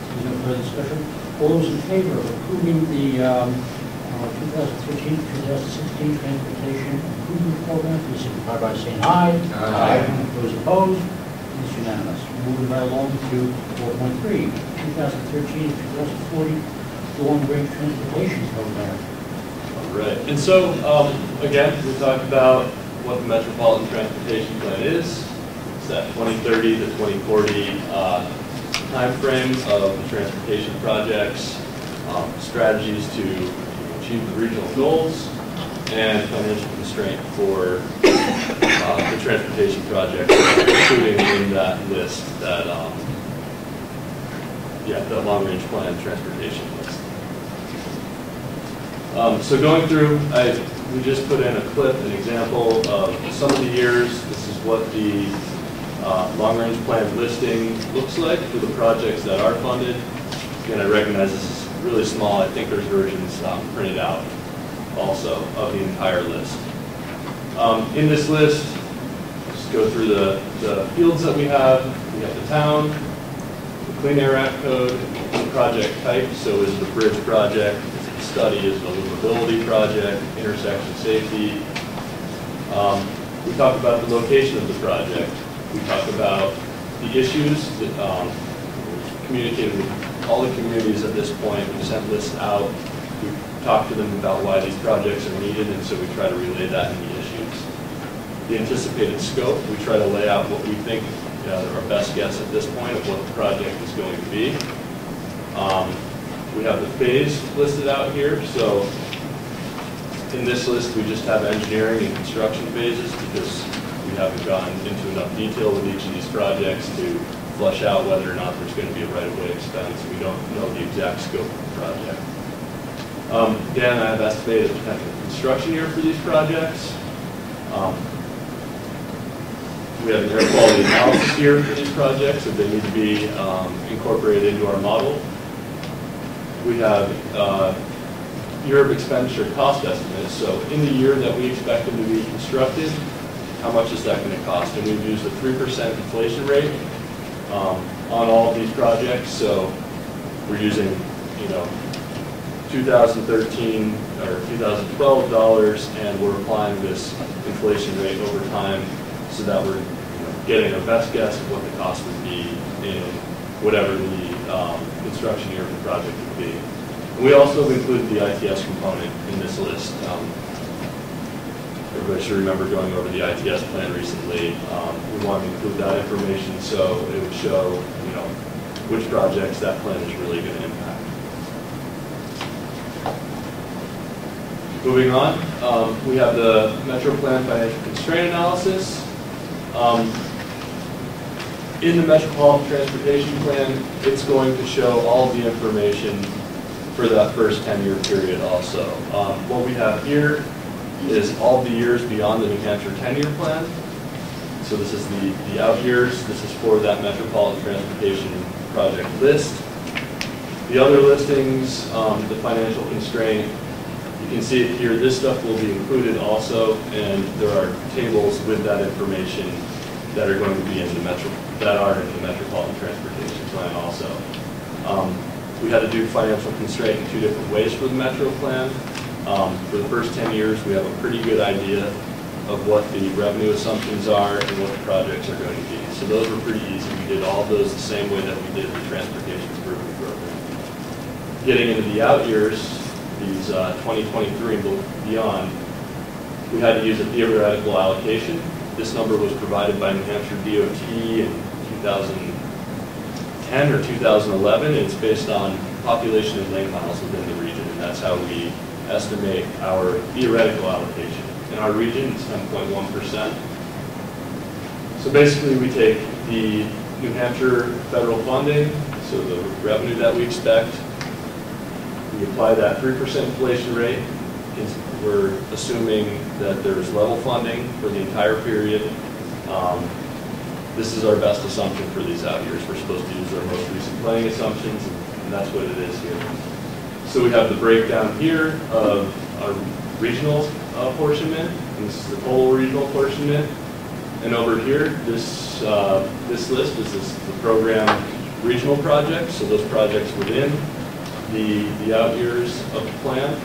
There's no further discussion. All those in favor of approving the 2013-2016 Transportation Improvement Program, please signify by saying aye. Aye. Those opposed? It's unanimous. Moving right along to 4.3, 2013-2040 Long-Range Transportation Program. All right. And so, again, we talked about what the Metropolitan Transportation Plan is. It's that 2030 to 2040 time frame of the transportation projects, strategies to achieve the regional goals, and financial constraint for the transportation projects, including in that list that, the long-range plan transportation list. So going through, we just put in a clip, an example of some of the years. This is what the long-range plan listing looks like for the projects that are funded. Again, I recognize this is really small. I think there's versions printed out also of the entire list. In this list, just go through the fields that we have. We have the town, the Clean Air Act code, the project type. So is it a bridge project? Is it a study? Is it a livability project? Intersection safety? We talk about the location of the project. We talk about the issues that communicated with all the communities at this point. We've sent lists out. We've talked to them about why these projects are needed, and so we try to relay that in the issues. The anticipated scope, we try to lay out what we think our best guess at this point of what the project is going to be. We have the phase listed out here. So In this list, we just have engineering and construction phases because we haven't gone into enough detail with each of these projects to flesh out whether or not there's going to be a right-of-way expense. We don't know the exact scope of the project. Dan and I have estimated the potential construction year for these projects. We have an air quality analysis here for these projects, so they need to be incorporated into our model. We have year of expenditure cost estimates. So in the year that we expect them to be constructed, how much is that going to cost? And we've used a 3% inflation rate on all of these projects. So we're using, 2013 or 2012 dollars, and we're applying this inflation rate over time so that we're getting our best guess of what the cost would be in whatever the construction year of the project would be. And we also have included the ITS component in this list. Everybody should remember going over the ITS plan recently. We want to include that information so it would show, which projects that plan is really going to impact. Moving on, we have the Metro Plan Financial Constraint Analysis. In the Metropolitan Transportation Plan, it's going to show all the information for that first 10-year period also. What we have here is all the years beyond the New Hampshire 10-year plan. So this is the out years. This is for that Metropolitan Transportation project list. The other listings, the financial constraint, you can see it here. This stuff will be included also, and there are tables with that information that are going to be in the Metropolitan Transportation Plan also. We had to do financial constraint in two different ways for the Metro Plan. For the first 10 years, we have a pretty good idea of what the revenue assumptions are and what the projects are going to be. So those were pretty easy. We did all of those the same way that we did the Transportation Improvement Program. Getting into the out years, these 2023 and beyond, we had to use a theoretical allocation. This number was provided by New Hampshire DOT in 2010 or 2011, and it's based on population and lane miles within the region, and that's how we estimate our theoretical allocation. In our region, it's 10.1%. So basically, we take the New Hampshire federal funding, so the revenue that we expect, we apply that 3% inflation rate. We're assuming that there's level funding for the entire period. This is our best assumption for these out years. We're supposed to use our most recent planning assumptions, and that's what it is here. So we have the breakdown here of our regional apportionment, and this is the total regional apportionment. And over here, this list is the program regional projects, so those projects within the out years of the plan.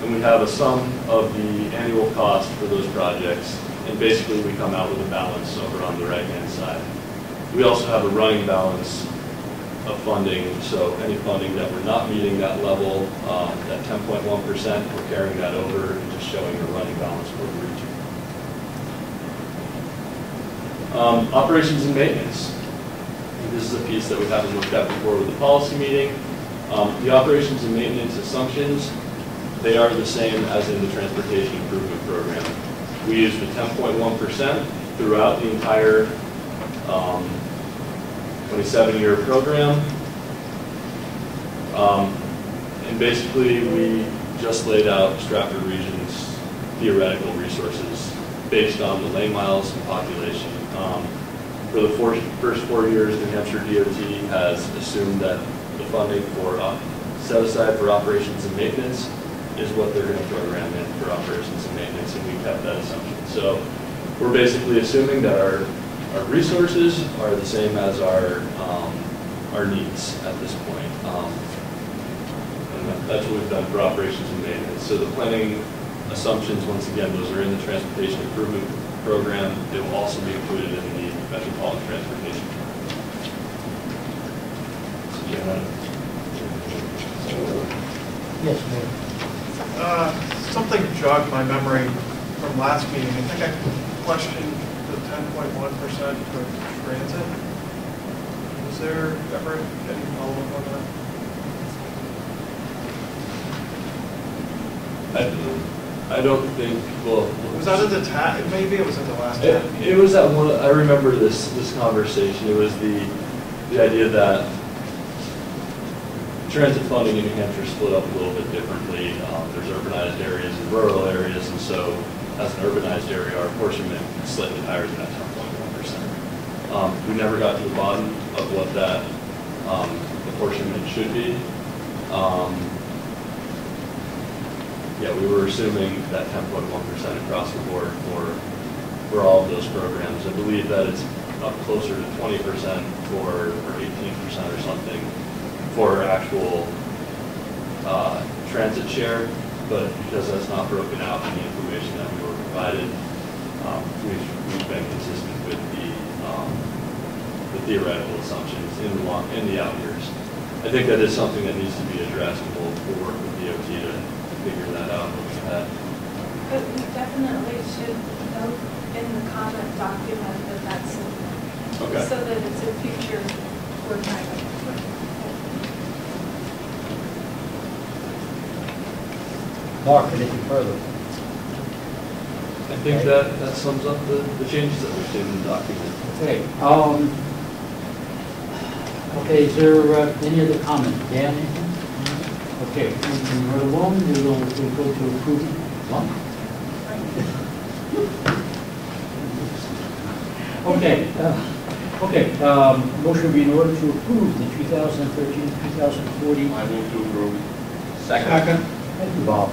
And we have a sum of the annual cost for those projects, and basically we come out with a balance over on the right-hand side. We also have a running balance of funding, so any funding that we're not meeting that level, that 10.1%, we're carrying that over and just showing a running balance for the region. Operations and maintenance. This is a piece that we haven't looked at before with the policy meeting. The operations and maintenance assumptions, they are the same as in the Transportation Improvement Program. We use the 10.1% throughout the entire 27-year program. And basically, we just laid out Strafford Region's theoretical resources based on the lane miles and population. For the first 4 years, New Hampshire DOT has assumed that the funding for set aside for operations and maintenance is what they're going to program in for operations and maintenance, and we kept that assumption. So we're basically assuming that our resources are the same as our needs at this point. And that's what we've done for operations and maintenance. So the planning assumptions, once again, those are in the Transportation Improvement Program. They will also be included in the Metropolitan Transportation Program. So, Yes, ma'am. Something jogged my memory from last meeting. I think I questioned the 10.1% for transit. Was there ever any follow-up on that? I don't think, well. Was that at the maybe it was at the last It, time? it was at one, I remember this conversation. It was the idea that transit funding in New Hampshire split up a little bit differently. There's urbanized areas and rural areas, and so as an urbanized area, our apportionment is slightly higher than that 10.1%. We never got to the bottom of what that apportionment should be. Yeah, we were assuming that 10.1% across the board for all of those programs. I believe that it's up closer to 20% or 18% or something for actual transit share, but because that's not broken out in the information that we were provided, we've been consistent with the theoretical assumptions in the out years. I think that is something that needs to be addressed, and we'll work with DOT to figure that out looking ahead. But we definitely should note in the comment document that that's in there. Okay. So that it's a future work item. Mark, anything further? I think that sums up the changes that we've seen in the document. Okay. Okay, is there any other comment? Dan, anything? Okay, moving right along, we'll go to approve. What? Okay, motion would be in order to approve the 2013-2040. I move to approve. Second. Thank you, Bob.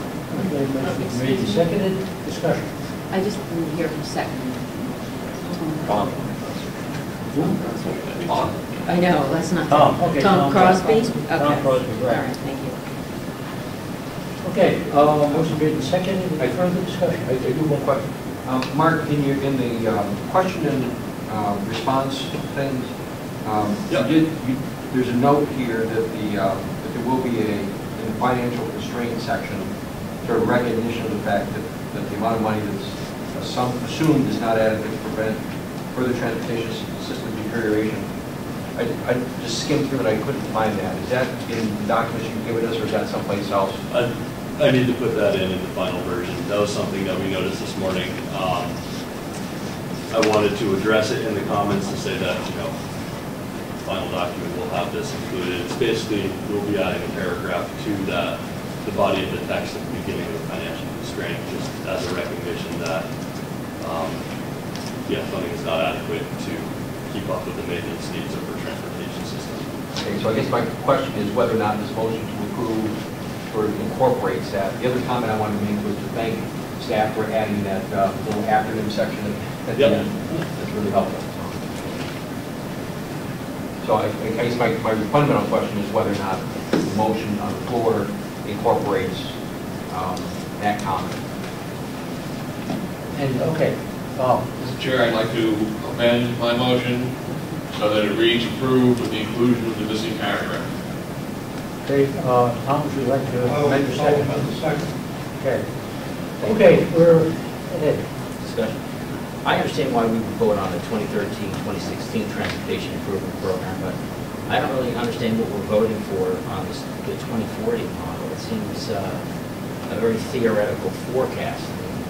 Okay, motion made and seconded. Discussion. I just didn't hear who seconded. I know, that's not. Tom, okay. Tom Crosby? Okay. Tom Crosby, All right. right, thank you. Okay, motion made and seconded. Any further discussion? I do one question. Mark, in the question and response things, there's a note here that that there will be in the financial constraint section, sort of recognition of the fact that the amount of money that's assumed is not adequate to prevent further transportation system deterioration. I just skimmed through it, I couldn't find that. Is that in the documents you've given us, or is that someplace else? I need to put that in the final version. That was something that we noticed this morning. I wanted to address it in the comments to say that, the final document will have this included. It's basically, we'll be adding a paragraph to the body of the text at the beginning of the financial constraint, just as a recognition that, funding is not adequate to keep up with the maintenance needs of our transportation system. Okay, so I guess my question is whether or not this motion to approve sort of incorporates that. The other comment I wanted to make was to thank staff for adding that little acronym section at the end. That's really helpful. So I guess my fundamental question is whether or not the motion on the floor incorporates that comment. And, okay. Mr. Chair, I'd like to amend my motion so that it reads approved with the inclusion of the missing paragraph. Okay, Tom, would you like to amend your second? Okay. Okay, we're ahead. Discussion. I understand why we would vote on the 2013-2016 Transportation Improvement Program, but I don't really understand what we're voting for on this, the 2040 model. It seems a very theoretical forecast.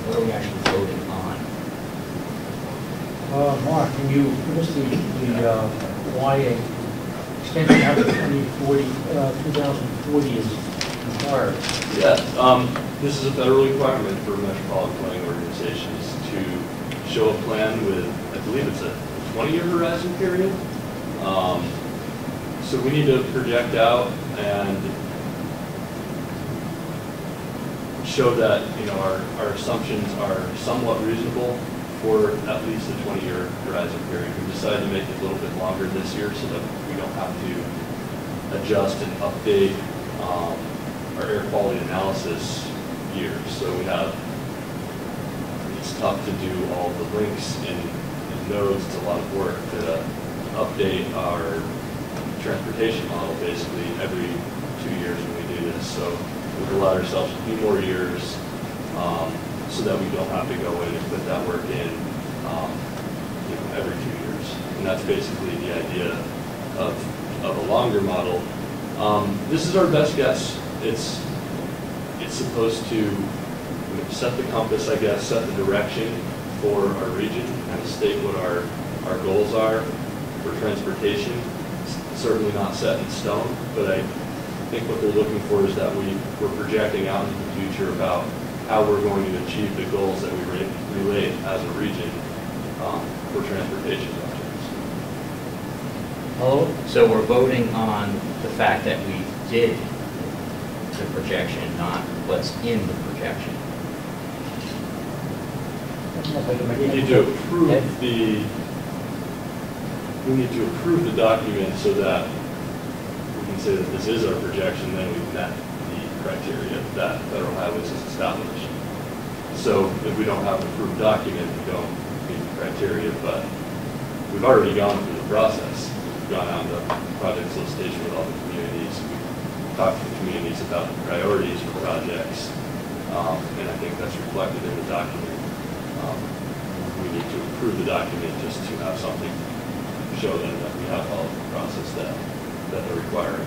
What are we actually voting on? Mark, can you give us the why extension out to 2040 is required? Yeah, this is a federal requirement for metropolitan planning organizations to show a plan with, I believe it's a 20-year horizon period. So we need to project out and show that our assumptions are somewhat reasonable for at least a 20-year horizon period. We decided to make it a little bit longer this year so that we don't have to adjust and update our air quality analysis years. So it's tough to do all the links in nodes. It's a lot of work to update our transportation model basically every 2 years when we do this. So we've allowed ourselves a few more years so that we don't have to go in and put that work in every 2 years. And that's basically the idea of a longer model. This is our best guess. it's supposed to set the compass, I guess, set the direction for our region, and state what our goals are for transportation. It's certainly not set in stone, but I think what they're looking for is that we're projecting out into the future about how we're going to achieve the goals that we relate as a region for transportation projects. Hello? So we're voting on the fact that we did the projection, not what's in the projection. We need to approve the document so that we can say that this is our projection, then we've met the criteria that Federal Highways has established. So if we don't have an approved document, we don't meet the criteria, but we've already gone through the process. We've gone out to project solicitation with all the communities. We've talked to the communities about the priorities for projects, and I think that's reflected in the document. We need to approve the document just to have something to show them that we have followed the process that they're requiring.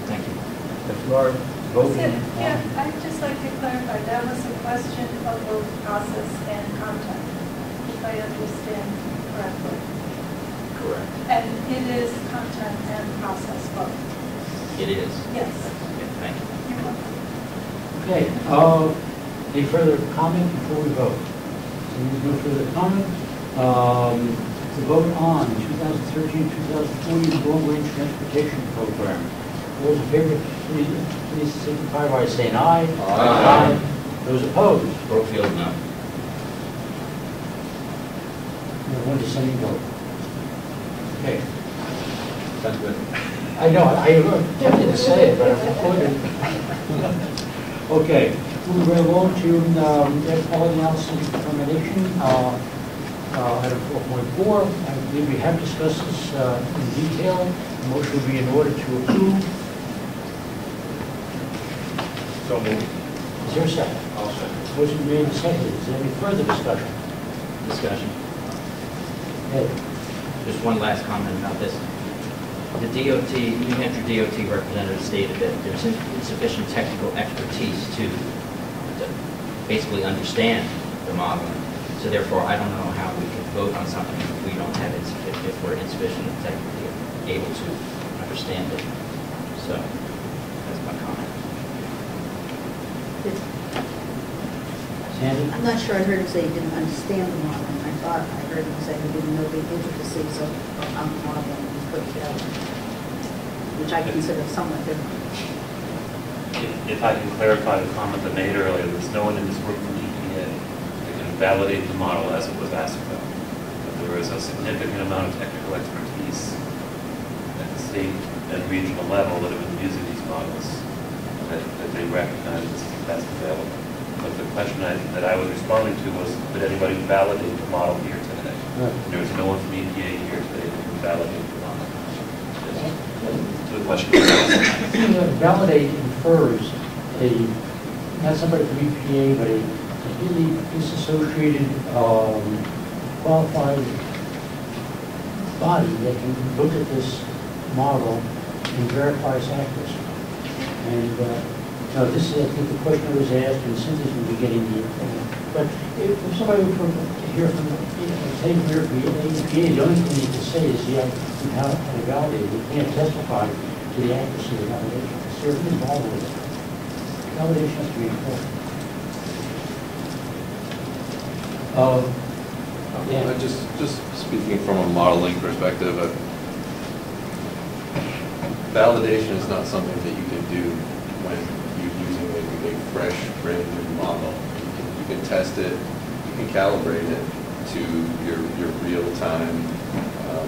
Thank you. If you are voting. Yeah, I'd just like to clarify, that was a question of both process and content, if I understand correctly. Correct. And it is content and process both? It is. Yes. Yeah, thank you. You're welcome. Okay, any further comment before we vote? No further comment. To vote on 2013-2014 long-range transportation program. Those in favor, please signify by saying aye. Aye. Those opposed? Brookfield, no. One dissenting vote. Okay. Sounds good. I know, I attempted to say it, but I'm recorded. Okay, moving right along to air quality analysis determination. Item 4.4, I believe we have discussed this in detail. The motion would be in order to approve. So moved. Is there a second? I'll second. Motion made and seconded. Is there any further discussion? Discussion. Ed? Just one last comment about this. The DOT, New Hampshire DOT representative stated that there's insufficient technical expertise to basically understand the modeling. So therefore, I don't know how we can vote on something if we don't have if we're insufficient technically able to understand it. So that's my comment. Sandy? I'm not sure I heard him say he didn't understand the modeling. I thought I heard him say he didn't know the intricacies of modeling and put together, which I consider somewhat different. If I can clarify the comment I made earlier, there's no one in this room from EPA that can validate the model as it was asked about. But there is a significant amount of technical expertise at the state and regional level that have been using these models that they recognize as the best available. But the question that I was responding to was, did anybody validate the model here today? Right. There's no one from EPA here today that can validate the model. The question Validate infers not somebody from EPA, but a really disassociated, qualified body that can look at this model and verify its accuracy. And no, this is, I think, the question was asked, and Cynthia's going to be getting the, but if somebody were to hear from, say, from EPA, the only thing you can say is, yeah, how to validate it. You can't testify to the accuracy of the validation. It's certainly involved with it. Validation has to be important. Yeah. Just speaking from a modeling perspective, validation is not something that you can do when you're using a fresh, brand new model. You can test it, you can calibrate it to your real-time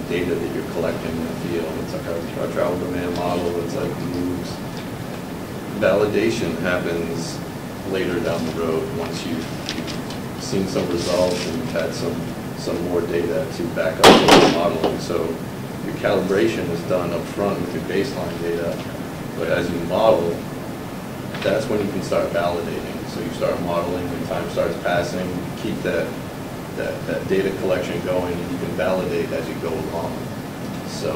data that you're collecting in the field. It's like our travel demand model, it's like moves. Validation happens later down the road once you've seen some results and you've had some more data to back up the modeling. So your calibration is done up front with your baseline data, but as you model, that's when you can start validating. So you start modeling when time starts passing, keep that data collection going, and you can validate as you go along. So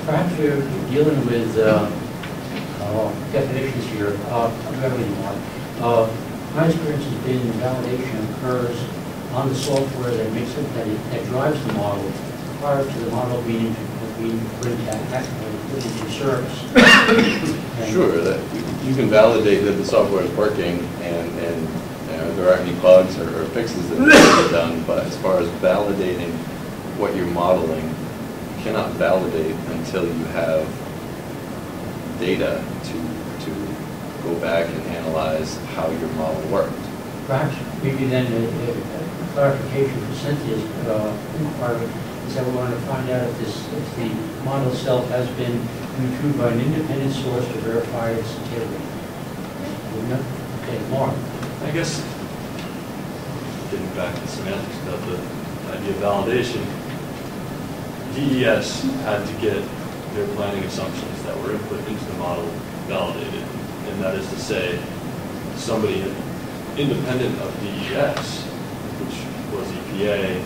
perhaps you're dealing with definitions here. I'm going to read more. My experience has been validation occurs on the software that makes it, that drives the model prior to the model being put into service. Sure, that you can validate that the software is working and there aren't any bugs or fixes that need to be done, but as far as validating what you're modeling, you cannot validate until you have data to go back and analyze how your model worked. Perhaps maybe then a clarification for Cynthia's requirement is that we want to find out if the model itself has been reviewed by an independent source to verify its integrity. Okay, Mark. I guess, getting back to semantics about the idea of validation, DES had to get their planning assumptions that were input into the model validated. And that is to say, somebody independent of DES, which was EPA,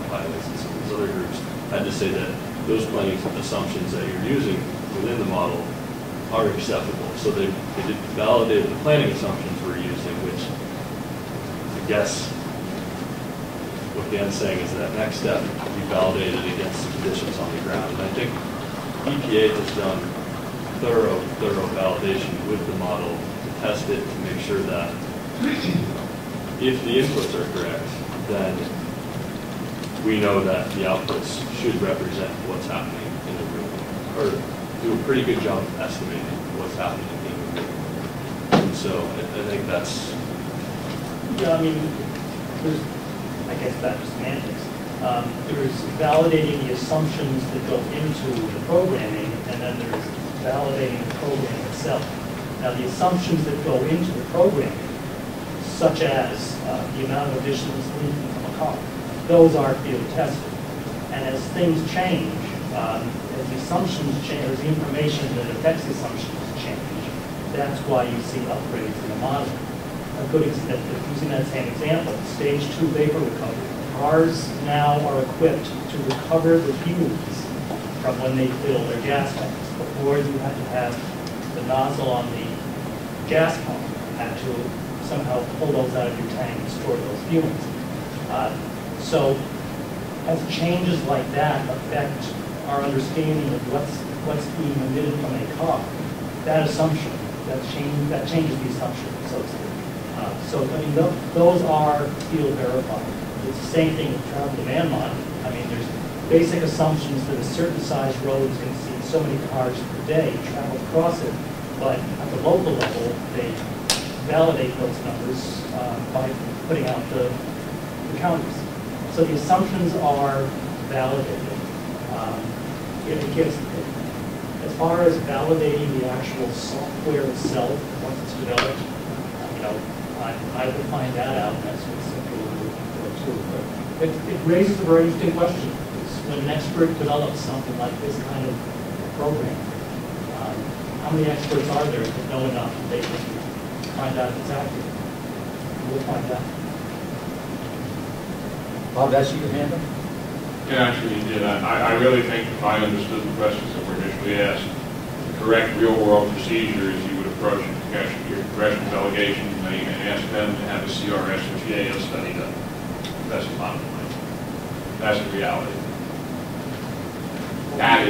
pilots, and some of these other groups, had to say that those planning assumptions that you're using within the model are acceptable. So they did validate the planning assumptions we're using, which I guess what Dan's saying is that next step will be validated against the conditions on the ground. And I think EPA has done thorough validation with the model to test it, to make sure that if the inputs are correct, then we know that the outputs should represent what's happening in the room, or do a pretty good job of estimating what's happening in the room. And so I think that's... Yeah, I mean, there's, I guess back to semantics. There's validating the assumptions that go into the programming, and then there's validating the program itself. Now, the assumptions that go into the programming, such as the amount of additions leaking from a car, those are field tested. And as things change, as the assumptions change, or the information that affects the assumptions change, that's why you see upgrades in the model. A good example, using that same example, stage 2 vapor recovery. Cars now are equipped to recover the fumes from when they fill their gas tanks. Before, you had to have the nozzle on the gas pump, had to somehow pull those out of your tank and store those fumes. So as changes like that affect our understanding of what's being emitted from a car, that assumption, that changes the assumption, so to speak. So, I mean, those are field verified. It's the same thing with travel demand modeling. I mean, there's basic assumptions that a certain size road is going to see so many cars per day travel across it, but at the local level, they validate those numbers by putting out the counters. So the assumptions are validated. It gets, as far as validating the actual software itself, once it's developed, you know, I would find that out, and that's what Cynthia would look for too. But it raises a very interesting question. It's when an expert develops something like this kind of program, how many experts are there that know enough that they can find out if it's accurate? We'll find out. Bob, that's your hand up? Yeah, actually you did. I really think if I understood the questions that were initially asked, the correct real-world procedure is you would approach your congressional delegation and ask them to have a CRS or GAO study done. That's the bottom line. That's the reality. That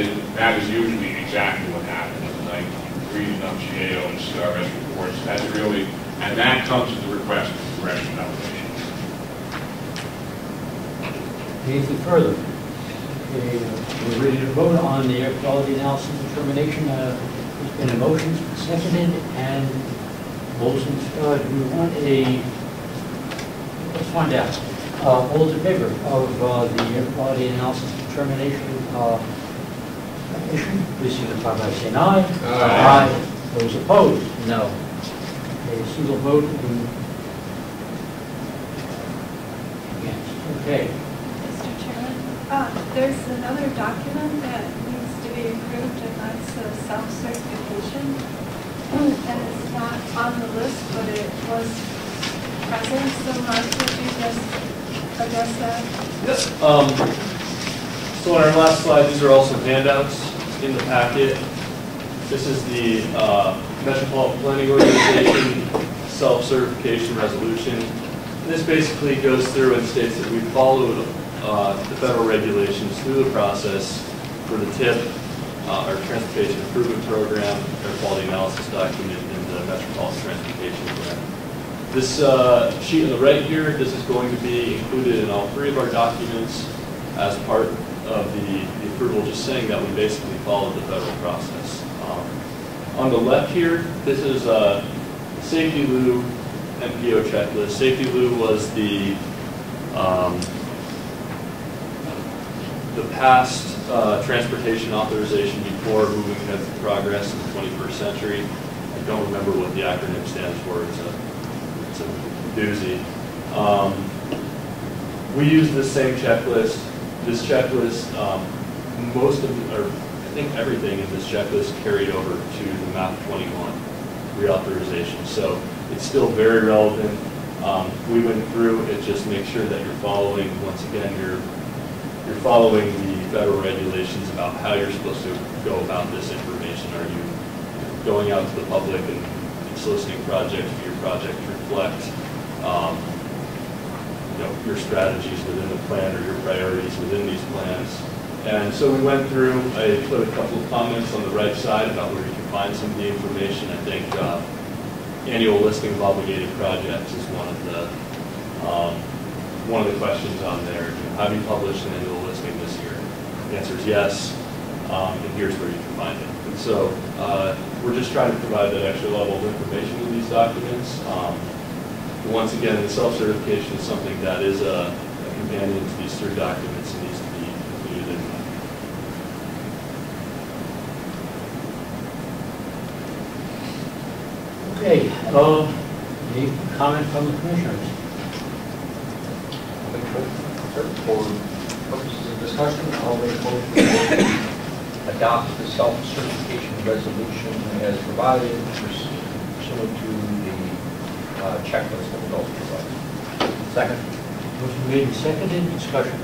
is usually exactly what happens. Like reading up GAO and CRS reports. That's really, and that comes at the request of the congressional delegation. Anything further? Okay, we're ready to vote on the air quality analysis determination. There's been a motion, seconded, and those in, do we want a, let's find out. All those in favor of the air quality analysis determination please signify by saying aye. Aye. Those opposed? No. Okay, a single vote against. Okay. Mr. Chairman, there's another document that needs to be approved, and that's the self-certification. And it's not on the list, but it was present, so Mark, would you just address that? Yes. So on our last slide, these are also handouts in the packet. This is the Metropolitan Planning Organization self-certification resolution. This basically goes through and states that we followed the federal regulations through the process for the TIP, our Transportation Improvement Program, our quality analysis document, and the Metropolitan Transportation Plan. This sheet on the right here, this is going to be included in all three of our documents as part of the approval, just saying that we basically followed the federal process. On the left here, this is a Safety Lou MPO checklist. Safety Lou was the past transportation authorization before moving ahead to progress in the 21st century. I don't remember what the acronym stands for. It's a doozy. We use this same checklist. This checklist, most of, or I think everything in this checklist carried over to the MAP 21 reauthorization. So it's still very relevant. We went through it, just make sure that you're following, once again, you're following the federal regulations about how you're supposed to go about this information. Are you going out to the public and soliciting projects for your project to reflect your strategies within the plan or your priorities within these plans? And so we went through, I put a couple of comments on the right side about where you can find some of the information. I think annual listing of obligated projects is one of the questions on there. Have you published an annual listing this year? The answer is yes, and here's where you can find it. And so we're just trying to provide that extra level of information in these documents. Once again, the self-certification is something that is a companion to these three documents and needs to be included in them. Okay, any comment from the commissioners? For purposes of discussion, I'll make a motion to adopt the self-certification resolution as provided pursuant to the checklist that was also provided. Second. Motion made and seconded. Discussion.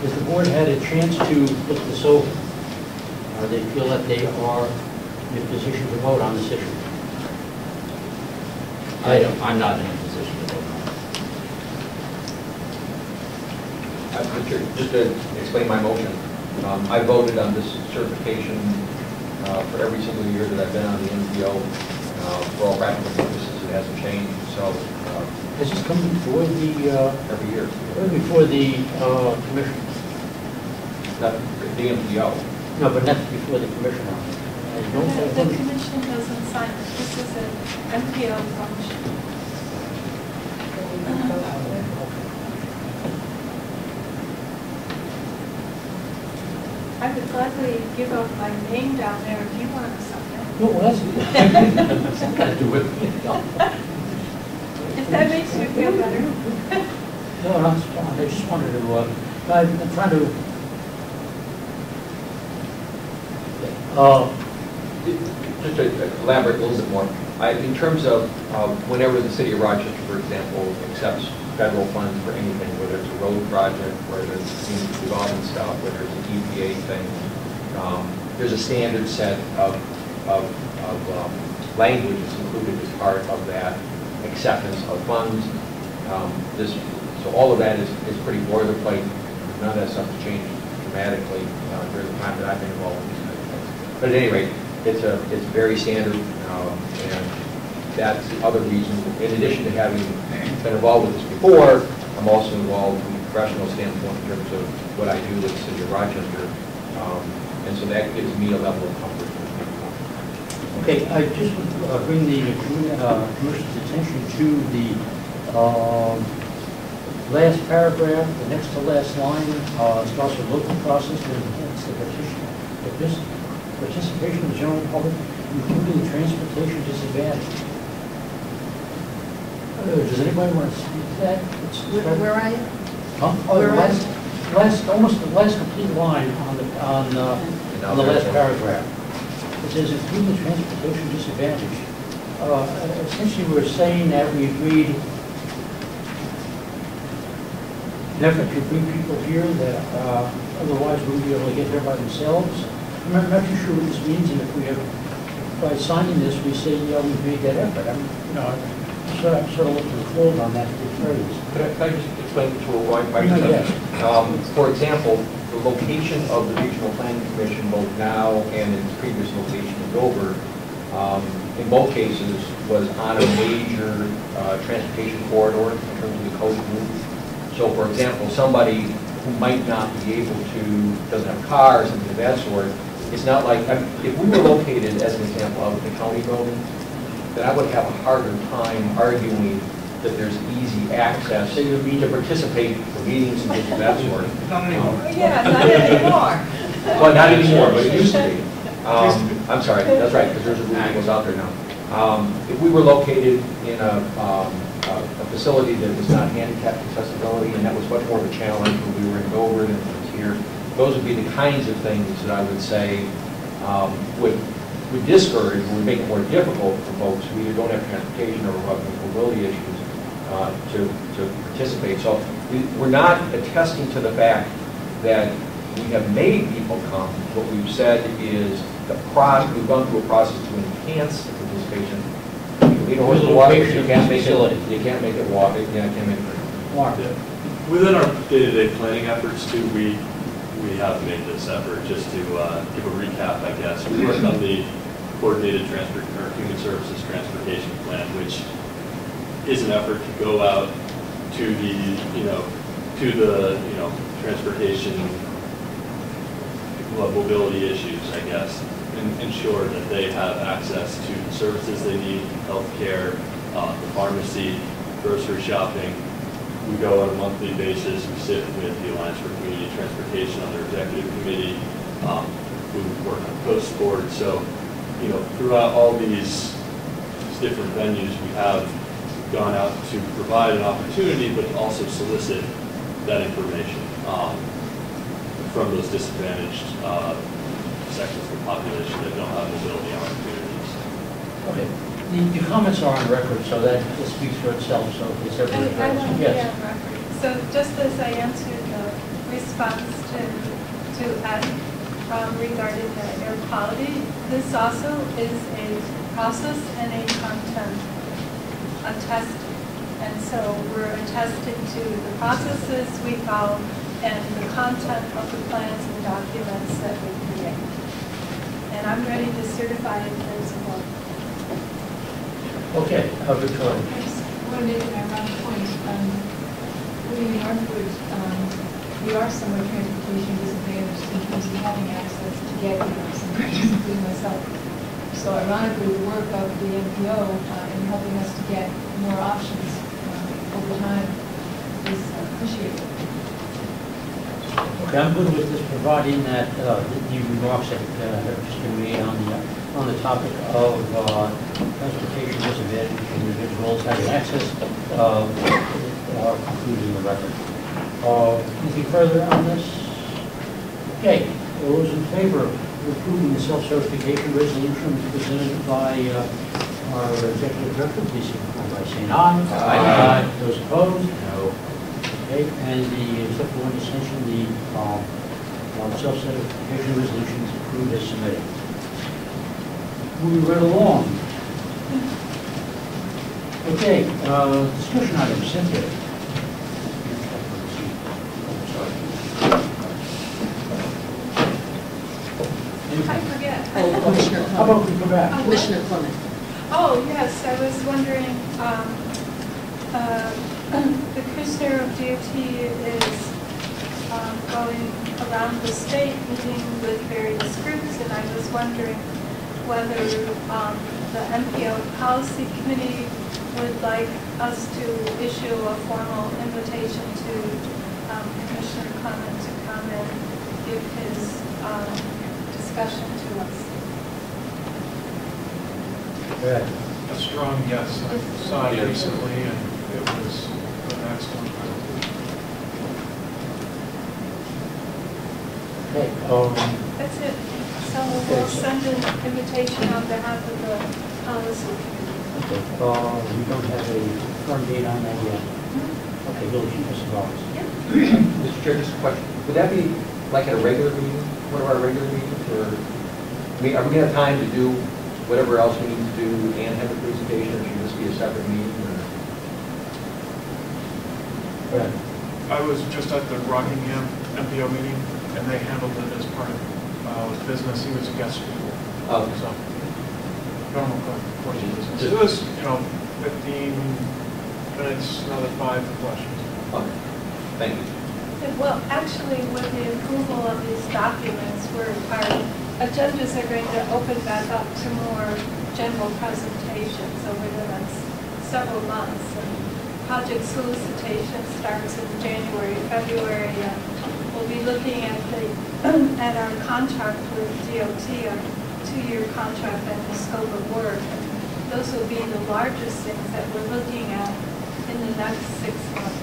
Has the board had a chance to look this over? Or they feel that they are in a position to vote on this issue? I'm not in a position to vote on it. Just to explain my motion, I voted on this certification for every single year that I've been on the NPO. For all practical purposes, it hasn't changed. So has this come before the every year? Before the commission? Not the NPO. No, but not before the commission. The commission doesn't sign it. This is an MPO function. I would gladly give up my name down there if you want to sign it. No, well, that's got to do with it. If that makes you feel better. No, that's fine. I just wanted to, I'm trying to, just to elaborate a little bit more, in terms of whenever the city of Rochester, for example, accepts federal funds for anything, whether it's a road project, whether it's community development stuff, whether it's an EPA thing, there's a standard set of language that's included as part of that acceptance of funds. So all of that is pretty boilerplate. None of that stuff has changed dramatically during the time that I've been involved in these kind of things. But at any rate, it's very standard, and that's the other reason. In addition to having been involved with this before, I'm also involved from a professional standpoint in terms of what I do with the city of Rochester, and so that gives me a level of comfort. okay, I just bring the commission's attention to the last paragraph, the next to last line, starts with local process to enhance the participation of the general public, including the transportation disadvantage. Does anybody want to speak to that? Where are you? Huh? Oh, almost the last complete line on the last paragraph. It says including the transportation disadvantage. Essentially, we're saying that we agreed an effort to bring people here that otherwise wouldn't be able to get here by themselves. I'm not too sure what this means, and if we have, by signing this, we say, yeah, we've made that effort. I'm sort of looking forward on that phrase. Could I just explain to why? Yes. For example, the location of the Regional Planning Commission, both now and in its previous location in Dover, in both cases, was on a major transportation corridor in terms of the coast route. So, for example, somebody who might not be able to, doesn't have a car or something of that sort, it's not like, if we were located, as an example, out in the county building, then I would have a harder time arguing that there's easy access to participate in meetings and things of that sort. Not anymore. Yeah, not anymore. Well, not anymore, but it used to be. I'm sorry, that's right, because there's a rule that goes out there now. If we were located in a facility that was not handicapped accessibility, and that was much more of a challenge when we were in Dover than it was here, those would be the kinds of things that I would say would discourage, would make it more difficult for folks who either don't have transportation or have mobility issues to participate. So we're not attesting to the fact that we have made people come. What we've said is we've gone through a process to enhance the participation. You know, the water, you can't make it walk. You can't make it walk. Within our day-to-day planning efforts too, we have made this effort. Just to give a recap, I guess. We worked on the Coordinated Human Services Transportation Plan, which is an effort to go out to the transportation mobility issues, I guess, and ensure that they have access to the services they need, healthcare, the pharmacy, grocery shopping. We go on a monthly basis. We sit with the Alliance for Community Transportation on their executive committee. We work on post board. So, throughout all these different venues, we have gone out to provide an opportunity, but also solicit that information from those disadvantaged sections of the population that don't have mobility opportunities. Okay. The comments are on record, so that just speaks for itself. So it's everybody. I want to be Yes. on record. So just as I answered the response to Ed regarding the air quality, this also is a process and a content attested. And so we're attesting to the processes we follow and the content of the plans and documents that we create. And I'm ready to certify it as well. Okay, Victoria. I just want to make an ironic point. Living in Northwood, we are somewhat transportation disadvantaged in terms of having access to get here, sometimes, including myself. So ironically, the work of the NPO in helping us to get more options over time is appreciated. Okay, I'm good with this, providing that the remarks that have just been made on the topic of transportation disadvantaged individuals having access are included in the record. Anything further on this? Okay, those in favor of approving the self-certification resolution presented by our executive director, please signify by saying aye. Aye. Those opposed? No. Okay, and except for one dissension, the self-certification resolution is approved as submitted. Moving right along. Okay, discussion items, Cynthia. I forget. Oh, Commissioner How about we go back? Commissioner Clement. Oh, yes, I was wondering, the Commissioner of DOT is going around the state meeting with various groups, and I was wondering whether the MPO Policy Committee would like us to issue a formal invitation to Commissioner Clement to come and give his discussion to us. Good. A strong yes. I saw it recently, and it was an excellent presentation. Okay, That's it. So we'll send an invitation on behalf of the policy. okay, we don't have a firm date on that yet. Okay, we'll keep us involved. Yep. Mr. Chair, just a question. Would that be like at a regular meeting, one of our regular meetings, or, I mean, are we going to have time to do whatever else we need to do and have a presentation, or should this be a separate meeting, or? Go ahead. I was just at the Rockingham MPO meeting, and they handled it as part of business. He was a guest speaker. Oh. So, normal course of business. It was, 15 minutes, another 5 for questions. Okay. Thank you. Well, actually, with the approval of these documents, our agendas are going to open back up to more general presentations over the next several months. And project solicitation starts in January, February, and we'll be looking at at our contract with DOT, our 2-year contract and the scope of work. And those will be the largest things that we're looking at in the next 6 months.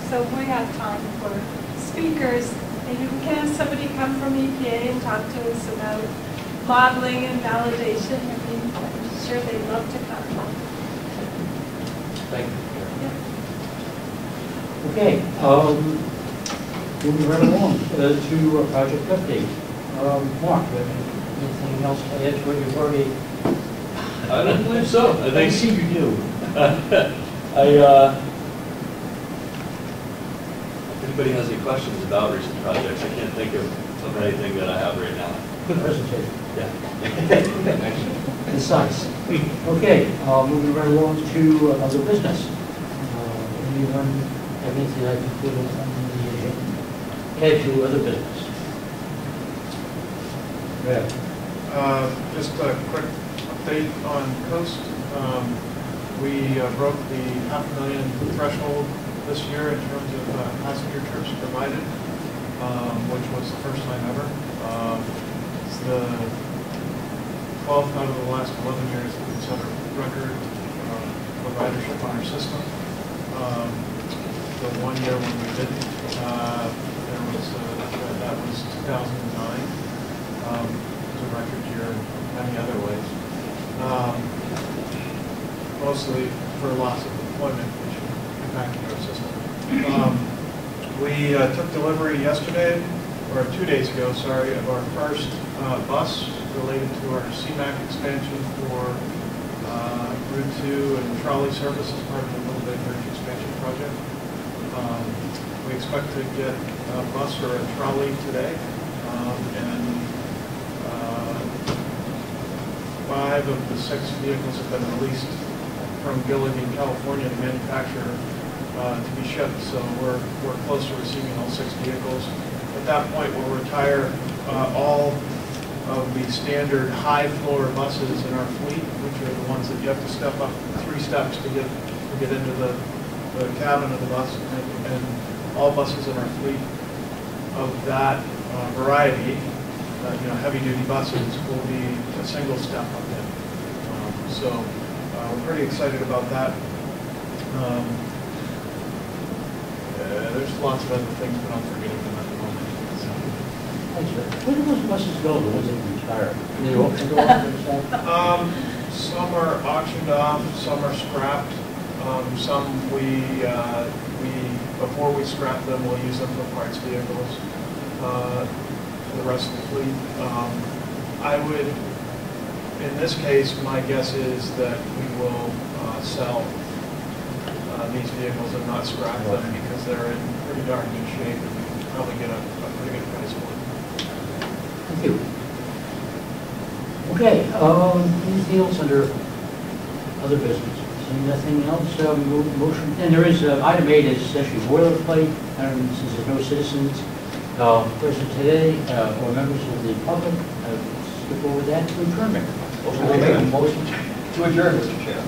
So we have time for speakers. Maybe we can have somebody come from EPA and talk to us about modeling and validation. I mean, I'm sure they'd love to come. Thank you. Yeah. Okay, moving right along to project update. Mark, do you have anything else to add to what you've already? I don't believe so. I see you do. If anybody has any questions about recent projects, I can't think of anything that I have right now. Good presentation. Yeah. Concise. Okay, moving right along to other business. Anyone have anything I can put on the agenda? Head to other business. Go ahead. Just a quick update on Coast. We broke the 500,000 threshold this year in terms of passenger trips provided, which was the first time ever. It's the 12th out of the last 11 years that we've set a record providership on our system. The 1 year when we didn't, that was 2009. It was a record year in many other ways. Mostly for loss of employment, which impacted our system. We took delivery yesterday, or 2 days ago, sorry, of our first bus related to our CMAC expansion for Route 2 and trolley service as part of the Little Big Bridge expansion project. We expect to get a bus or a trolley today, and 5 of the 6 vehicles have been released from Gilligan, California, the manufacturer, to be shipped. So we're close to receiving all 6 vehicles. At that point, we'll retire all of the standard high floor buses in our fleet, which are the ones that you have to step up 3 steps to get into the cabin of the bus, and all buses in our fleet of that variety, heavy-duty buses, will be a single step up in. So we're pretty excited about that. There's lots of other things, but I'm forgetting them at the moment. So. Where do those buses go, the ones that retire? Do they auction off? Some are auctioned off, some are scrapped. Some before we scrap them, we'll use them for parts vehicles for the rest of the fleet. In this case, my guess is that we will sell these vehicles and not scrap them because they're in pretty darn good shape and we can probably get a pretty good price for them. Thank you. Okay, anything else under other business? Seeing nothing else, motion, and there is, item 8 is actually boilerplate, and since there's no citizens present today, or members of the public, skip over that to adjournment. I'll make a motion to adjourn, Mr. Chair.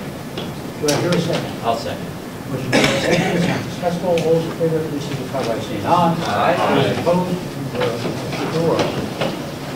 Do I hear a second? I'll second. Motion made and seconded, it's not discussable, all those in favor, please signify by saying aye. Aye. Those opposed,